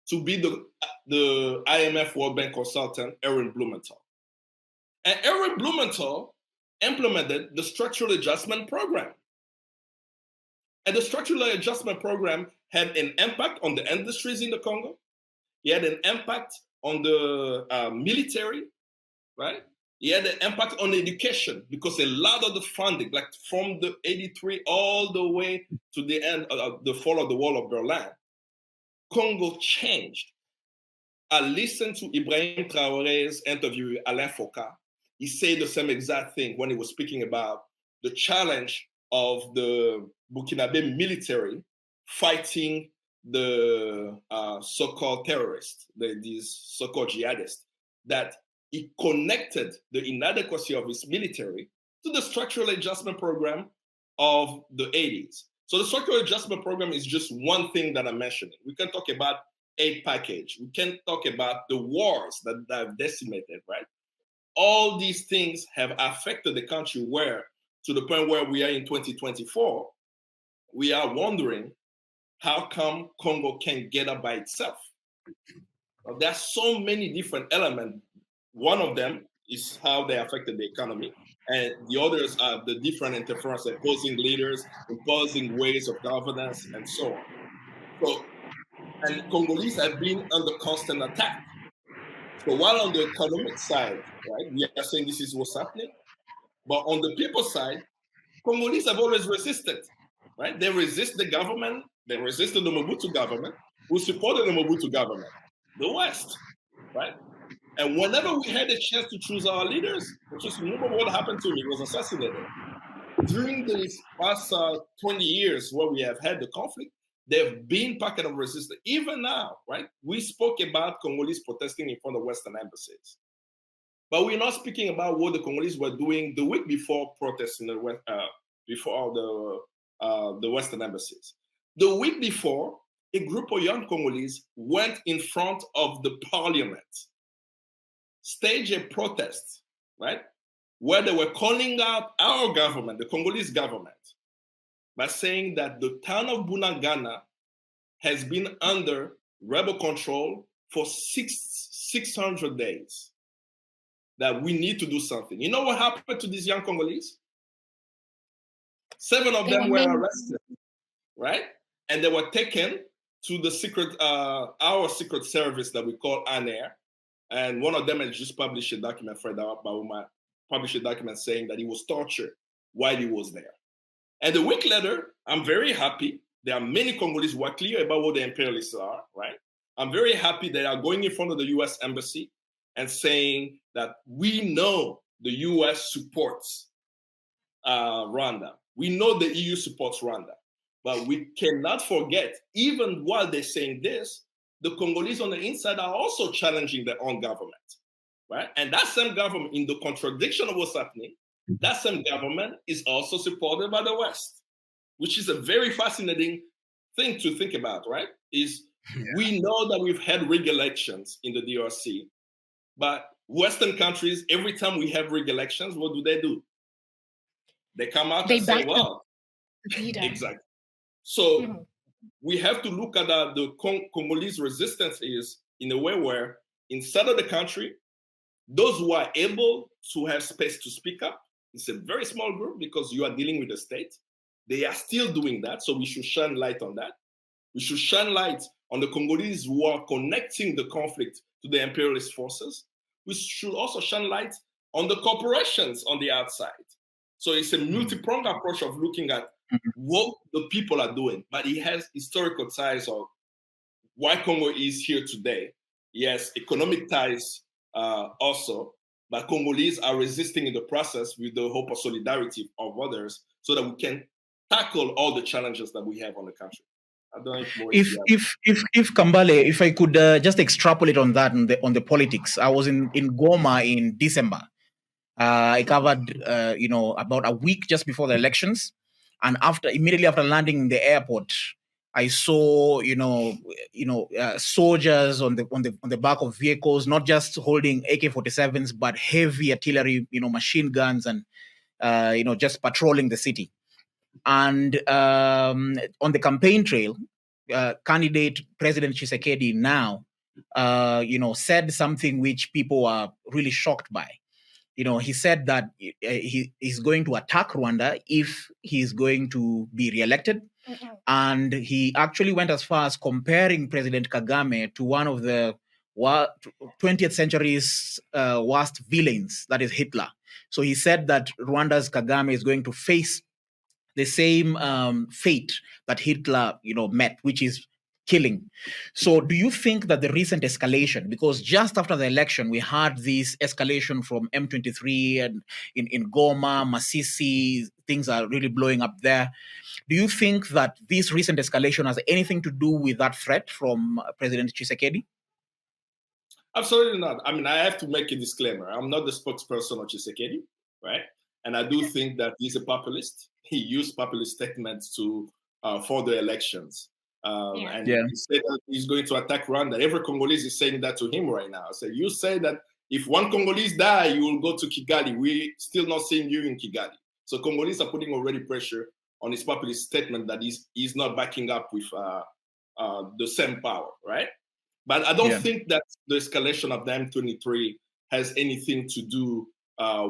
to be the IMF World Bank consultant, Erwin Blumenthal. And Erwin Blumenthal implemented the structural adjustment program. And the structural adjustment program had an impact on the industries in the Congo. It had an impact on the military, right? It had an impact on education because a lot of the funding, like from the 83 all the way to the end of the fall of the wall of Berlin, Congo changed. I listened to Ibrahim Traoré's interview with Alain Foucault. He said the same exact thing when he was speaking about the challenge of the Burkinabe military fighting the so-called terrorists, these so-called jihadists, that he connected the inadequacy of his military to the structural adjustment program of the 80s. So the structural adjustment program is just one thing that I'm mentioning. We can talk about aid package. We can talk about the wars that have decimated, right? All these things have affected the country to the point where we are in 2024, we are wondering how come Congo can't get up by itself? Well, there are so many different elements. One of them is how they affected the economy. And the others are the different interference, opposing leaders, imposing ways of governance, and so on. So, and Congolese have been under constant attack. So while on the economic side, right, we are saying this is what's happening, but on the people side, Congolese have always resisted, right? They resist the government, they resisted the Mobutu government, who supported the Mobutu government, the West, right? And whenever we had a chance to choose our leaders, just remember what happened to him, he was assassinated. During these past 20 years where we have had the conflict, there have been pockets of resistance. Even now, right? We spoke about Congolese protesting in front of Western embassies. But we're not speaking about what the Congolese were doing the week before protests in before the Western embassies. The week before, a group of young Congolese went in front of the parliament, staged a protest, right? Where they were calling out our government, the Congolese government, by saying that the town of Bunagana has been under rebel control for 600 days. That we need to do something. You know what happened to these young Congolese? 7 of them were arrested, right? And they were taken to the secret, our secret service that we call ANER. And one of them has just published a document, Fred Bauma published a document saying that he was tortured while he was there. And a week later, I'm very happy. There are many Congolese who are clear about what the imperialists are, right? I'm very happy they are going in front of the US embassy and saying that we know the US supports Rwanda. We know the EU supports Rwanda. But we cannot forget, even while they're saying this, the Congolese on the inside are also challenging their own government, right? And that same government, in the contradiction of what's happening, that same government is also supported by the West, which is a very fascinating thing to think about, right? Is we know that we've had rig elections in the DRC, but Western countries, every time we have rig elections, what do? They come out They and say, back well, the leader. exactly. So we have to look at the Congolese resistance is in a way where inside of the country, those who are able to have space to speak up, it's a very small group because you are dealing with the state. They are still doing that. So we should shine light on that. We should shine light on the Congolese who are connecting the conflict to the imperialist forces. We should also shine light on the corporations on the outside. So it's a multi-pronged approach of looking at what the people are doing, but it has historical ties of why Congo is here today. Yes, economic ties also, but Congolese are resisting in the process with the hope of solidarity of others so that we can tackle all the challenges that we have on the country. I don't know if Maurice, if Kambale, if I could just extrapolate on that on the politics. I was in Goma in December. I covered about a week just before the elections, and immediately after landing in the airport, I saw soldiers on the back of vehicles, not just holding AK-47s but heavy artillery, machine guns, and just patrolling the city. And on the campaign trail, candidate President Tshisekedi now, said something which people are really shocked by. He said that he is going to attack Rwanda if he is going to be reelected. And he actually went as far as comparing President Kagame to one of the 20th century's worst villains, that is Hitler. So he said that Rwanda's Kagame is going to face the same fate that Hitler, met, which is killing. So do you think that the recent escalation, because just after the election, we had this escalation from M23 and in Goma, Masisi, things are really blowing up there. Do you think that this recent escalation has anything to do with that threat from President Tshisekedi? Absolutely not. I mean, I have to make a disclaimer. I'm not the spokesperson of Tshisekedi, right? And I do think that he's a populist. He used populist statements for the elections. And he said that he's going to attack Rwanda. Every Congolese is saying that to him right now. So you say that if one Congolese die, you will go to Kigali. We're still not seeing you in Kigali. So Congolese are putting already pressure on his populist statement that he's not backing up with the same power, right? But I don't think that the escalation of the M23 has anything to do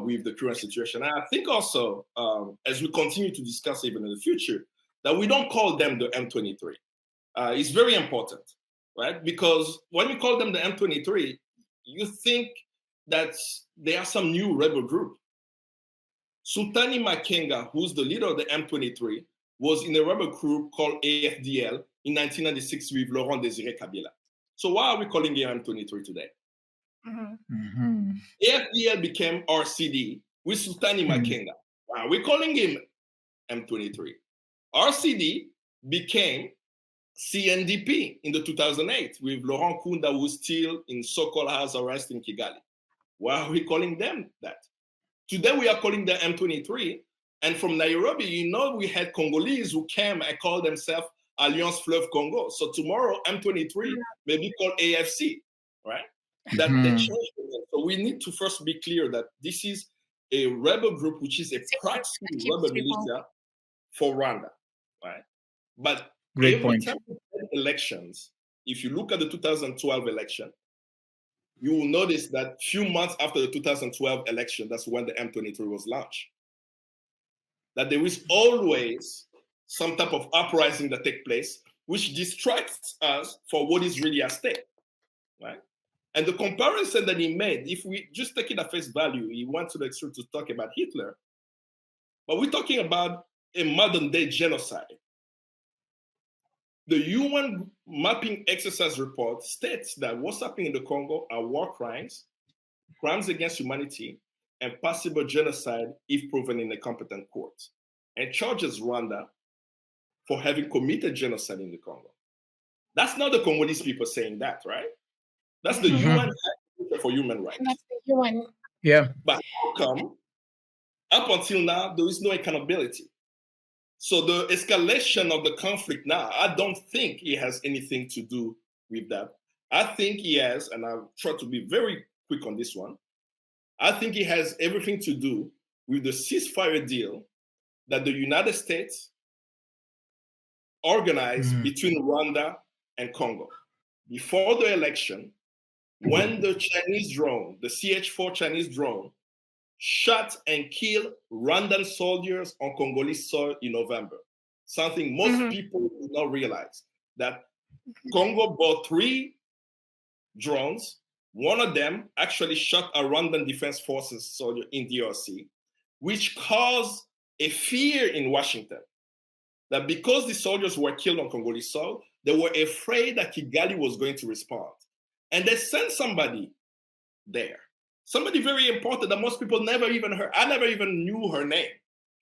with the current situation. And I think also, as we continue to discuss even in the future, that we don't call them the M23. It's very important, right? Because when you call them the M23, you think that they are some new rebel group. Sultani Makenga, who's the leader of the M23, was in a rebel group called AFDL in 1996 with Laurent Désiré Kabila. So why are we calling it M23 today? AFDL became RCD with Sultani Makenga. Why are we calling him M23? RCD became CNDP in the 2008 with Laurent Kunda, who's still in so-called house arrest in Kigali. Why are we calling them that? Today we are calling them M23. And from Nairobi, we had Congolese who came and called themselves Alliance Fleuve Congo. So tomorrow, M23 may be called AFC, right? That they changed it. So we need to first be clear that this is a rebel group, which is a proxy rebel militia for Rwanda, right? But every time we have elections, if you look at the 2012 election, you will notice that few months after the 2012 election, that's when the M23 was launched. That there is always some type of uprising that takes place, which distracts us for what is really at stake, right? And the comparison that he made, if we just take it at face value, he went to the extreme to talk about Hitler, but we're talking about a modern day genocide. The UN mapping exercise report states that what's happening in the Congo are war crimes, crimes against humanity, and possible genocide if proven in a competent court, and charges Rwanda for having committed genocide in the Congo. That's not the Congolese people saying that, right? That's the UN for human rights. That's the UN. Yeah. But how come, up until now, there is no accountability? So the escalation of the conflict now, I don't think it has anything to do with that. I think he has, and I'll try to be very quick on this one. I think it has everything to do with the ceasefire deal that the United States organized between Rwanda and Congo. Before the election, when the Chinese drone, the CH-4 Chinese drone, shot and killed Rwandan soldiers on Congolese soil in November. Something most people do not realize, that Congo bought 3 drones. One of them actually shot a Rwandan Defense Forces soldier in DRC, which caused a fear in Washington that because the soldiers were killed on Congolese soil, they were afraid that Kigali was going to respond. And they sent somebody there. Somebody very important that most people never even heard. I never even knew her name.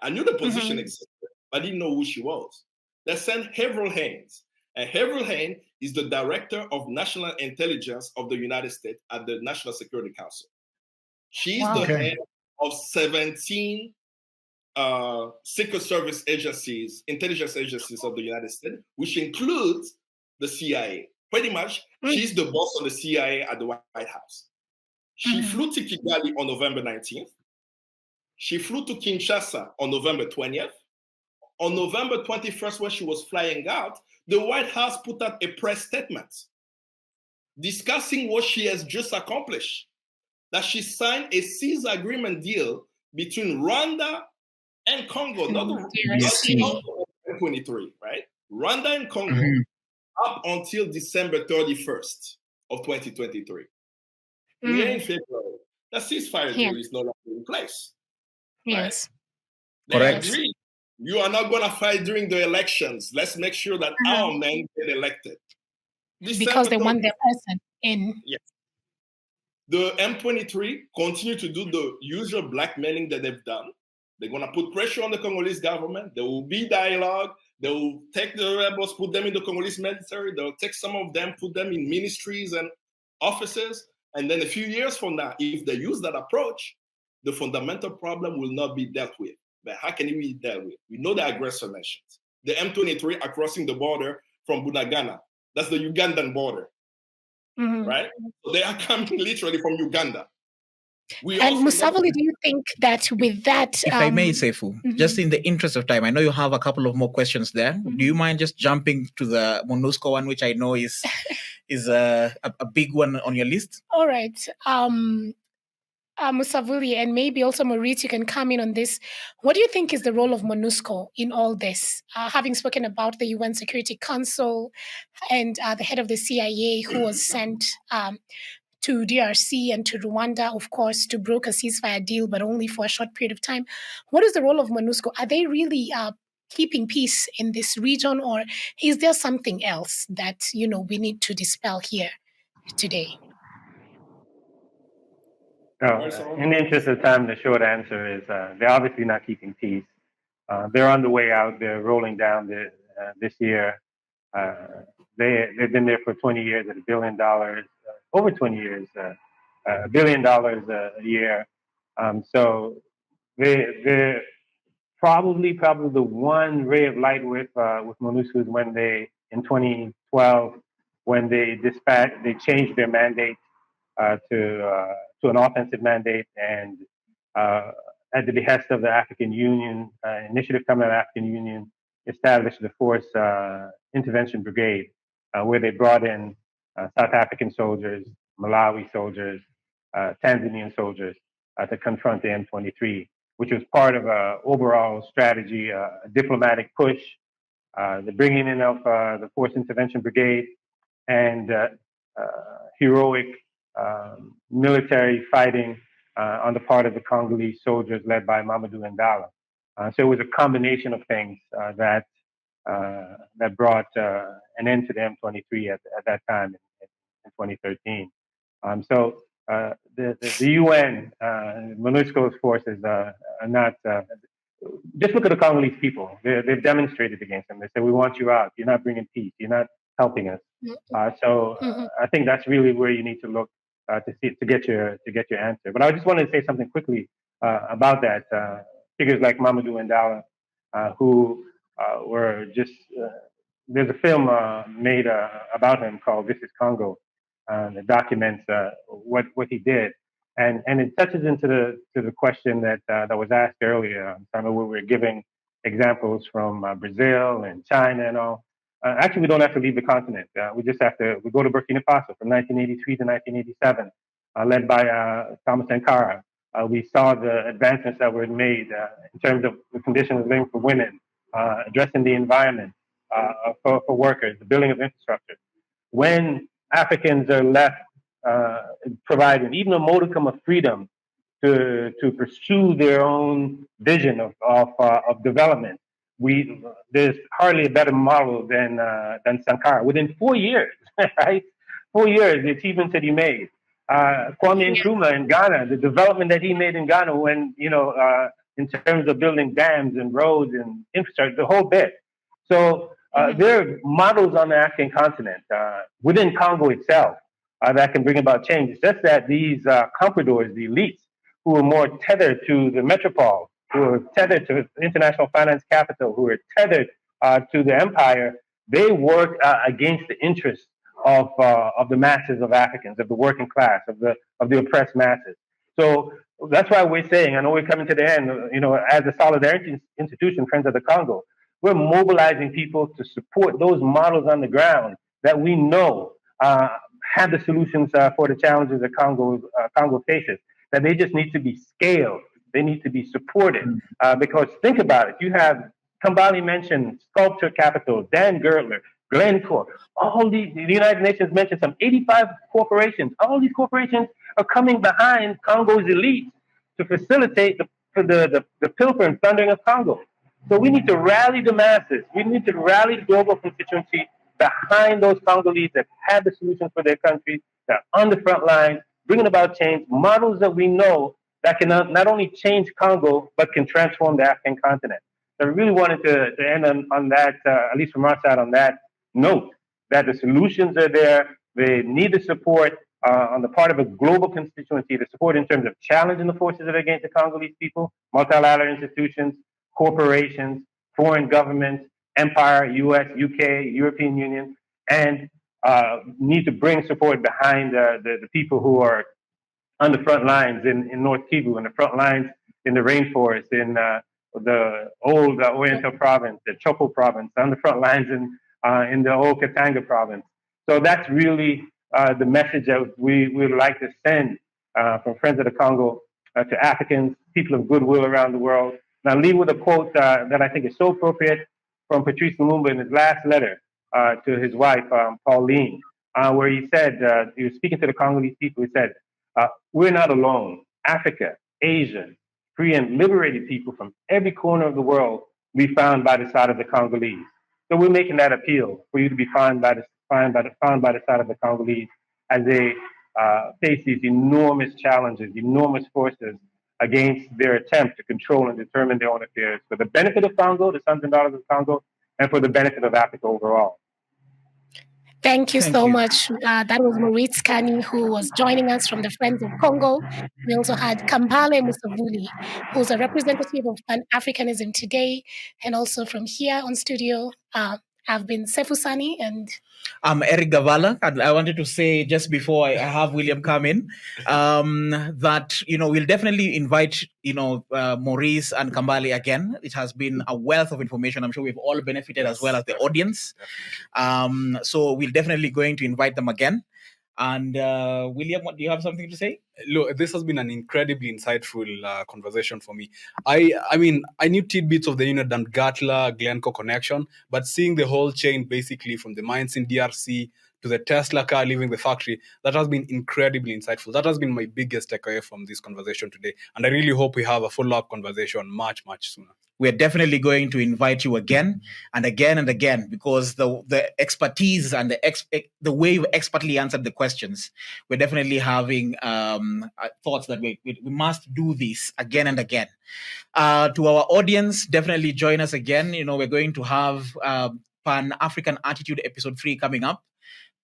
I knew the position existed, but I didn't know who she was. They sent Haverhill Haynes. And Haverhill Haynes is the director of national intelligence of the United States at the National Security Council. She's the head of 17 Secret Service agencies, intelligence agencies of the United States, which includes the CIA. Pretty much, she's the boss of the CIA at the White House. She flew to Kigali on November 19th. She flew to Kinshasa on November 20th. On November 21st, when she was flying out, the White House put out a press statement discussing what she has just accomplished, that she signed a cease agreement deal between Rwanda and Congo, not the 23, right? Rwanda and Congo up until December 31st of 2023. We are in February. The ceasefire deal is no longer in place. Yes. Right? They agree. You are not going to fight during the elections. Let's make sure that our men get elected. Because they want their person in. Yes. The M23 continue to do the usual blackmailing that they've done. They're going to put pressure on the Congolese government. There will be dialogue. They will take the rebels, put them in the Congolese military. They'll take some of them, put them in ministries and offices. And then a few years from now, if they use that approach, the fundamental problem will not be dealt with. But how can it be dealt with? We know the aggressor nations. The M23 are crossing the border from Bunagana. That's the Ugandan border, right? So they are coming literally from Uganda. And Musavuli, do you think that with that... If I may, Seifu, just in the interest of time, I know you have a couple of more questions there. Do you mind just jumping to the MONUSCO one, which I know is a big one on your list? All right. Musavuli, and maybe also Maurice, you can come in on this. What do you think is the role of MONUSCO in all this? Having spoken about the UN Security Council and the head of the CIA who was sent to DRC and to Rwanda, of course, to broker a ceasefire deal, but only for a short period of time. What is the role of MONUSCO? Are they really keeping peace in this region, or is there something else that, we need to dispel here today? In the interest of time, the short answer is they're obviously not keeping peace. They're on the way out. They're rolling down this year. They've been there for 20 years at $1 billion, over 20 years, $1 billion a year. So they're probably the one ray of light with MONUSCO is when in 2012, when they changed their mandate to an offensive mandate, and at the behest of the African Union, initiative coming out of the African Union, established the Force Intervention Brigade, where they brought in South African soldiers, Malawi soldiers, Tanzanian soldiers to confront the M23, which was part of an overall strategy, a diplomatic push, the bringing in of the Force Intervention Brigade, and heroic military fighting on the part of the Congolese soldiers led by Mamadou Ndala. So it was a combination of things that brought an end to the M23 at that time in 2013. So the UN, MONUSCO's forces are not. Just look at the Congolese people. They've demonstrated against them. They said, "We want you out. You're not bringing peace. You're not helping us." So I think that's really where you need to look to get your answer. But I just wanted to say something quickly about that. Figures like Mamadou Ndala, who were just. There's a film made about him called "This Is Congo," that documents what he did, and it touches into the question that was asked earlier. Simon, where we're giving examples from Brazil and China and all. Actually, we don't have to leave the continent. We just have to. We go to Burkina Faso from 1983 to 1987, led by Thomas Sankara. We saw the advancements that were made in terms of the conditions of living for women, addressing the environment for workers, the building of infrastructure. When Africans are left providing even a modicum of freedom to pursue their own vision of development, there's hardly a better model than Sankara. Within 4 years, right? 4 years, the achievements that he made. Kwame Nkrumah in Ghana, the development that he made in Ghana, when in terms of building dams and roads and infrastructure, the whole bit. So there are models on the African continent, within Congo itself, that can bring about change. It's just that these compradors, the elites, who are more tethered to the metropole, who are tethered to international finance capital, who are tethered to the empire, they work against the interests of the masses of Africans, of the working class, of the oppressed masses. So that's why we're saying, I know we're coming to the end, as a solidarity institution, Friends of the Congo, we're mobilizing people to support those models on the ground that we know have the solutions for the challenges that Congo faces. That they just need to be scaled. They need to be supported. Because think about it. You have, Kambali mentioned Sculpture Capital, Dan Gertler, Glencore, the United Nations mentioned some 85 corporations. All these corporations are coming behind Congo's elite to facilitate the pilfer and plundering of Congo. So we need to rally the masses. We need to rally the global constituency behind those Congolese that have the solutions for their country, that are on the front line, bringing about change, models that we know that can not only change Congo, but can transform the African continent. So I really wanted to end on that, at least from our side, on that note, that the solutions are there. They need the support on the part of a global constituency, the support in terms of challenging the forces that are against the Congolese people, multilateral institutions, corporations, foreign governments, empire, US, UK, European Union, and need to bring support behind the people who are on the front lines in North Kivu, in the front lines in the rainforest, in the old Oriental province, the Chopo province, on the front lines in the old Katanga province. So that's really the message that we would like to send from Friends of the Congo to Africans, people of goodwill around the world. Now, leave with a quote that I think is so appropriate from Patrice Lumumba in his last letter to his wife, Pauline, where he said, he was speaking to the Congolese people, he said, we're not alone. Africa, Asia, free and liberated people from every corner of the world will be found by the side of the Congolese. So we're making that appeal for you to be found by the side of the Congolese as they face these enormous challenges, enormous forces against their attempt to control and determine their own affairs for the benefit of Congo, the sons and daughters of Congo, and for the benefit of Africa overall. Thank you so much. That was Maurice Kani, who was joining us from the Friends of Congo. We also had Kambale Musavuli, who's a representative of Pan-Africanism today, and also from here on studio, I've been Sefu Sani, and I'm Eric Gavala, and I wanted to say just before I have William come in, that we'll definitely invite Maurice and Kambale again. It has been a wealth of information. I'm sure we've all benefited as well as the audience. So we're definitely going to invite them again. And William, do you have something to say? Look, this has been an incredibly insightful conversation for me. I mean, I knew tidbits of the Gatla Glencore connection, but seeing the whole chain basically from the mines in DRC to the Tesla car leaving the factory, that has been incredibly insightful. That has been my biggest takeaway from this conversation today. And I really hope we have a follow-up conversation much, much sooner. We're definitely going to invite you again and again and again, because the expertise and the way you expertly answered the questions, we're definitely having thoughts that we must do this again and again. To our audience, definitely join us again. We're going to have Pan-African Attitude episode 3 coming up.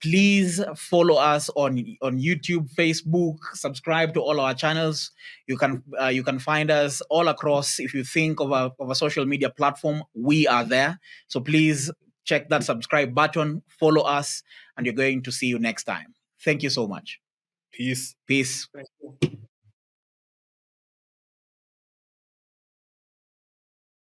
Please follow us on YouTube, Facebook, subscribe to all our channels. You can find us all across. If you think of a social media platform, we are there. So please check that subscribe button, follow us, and you're going to see you next time. Thank you so much. Peace. Peace. Thank you.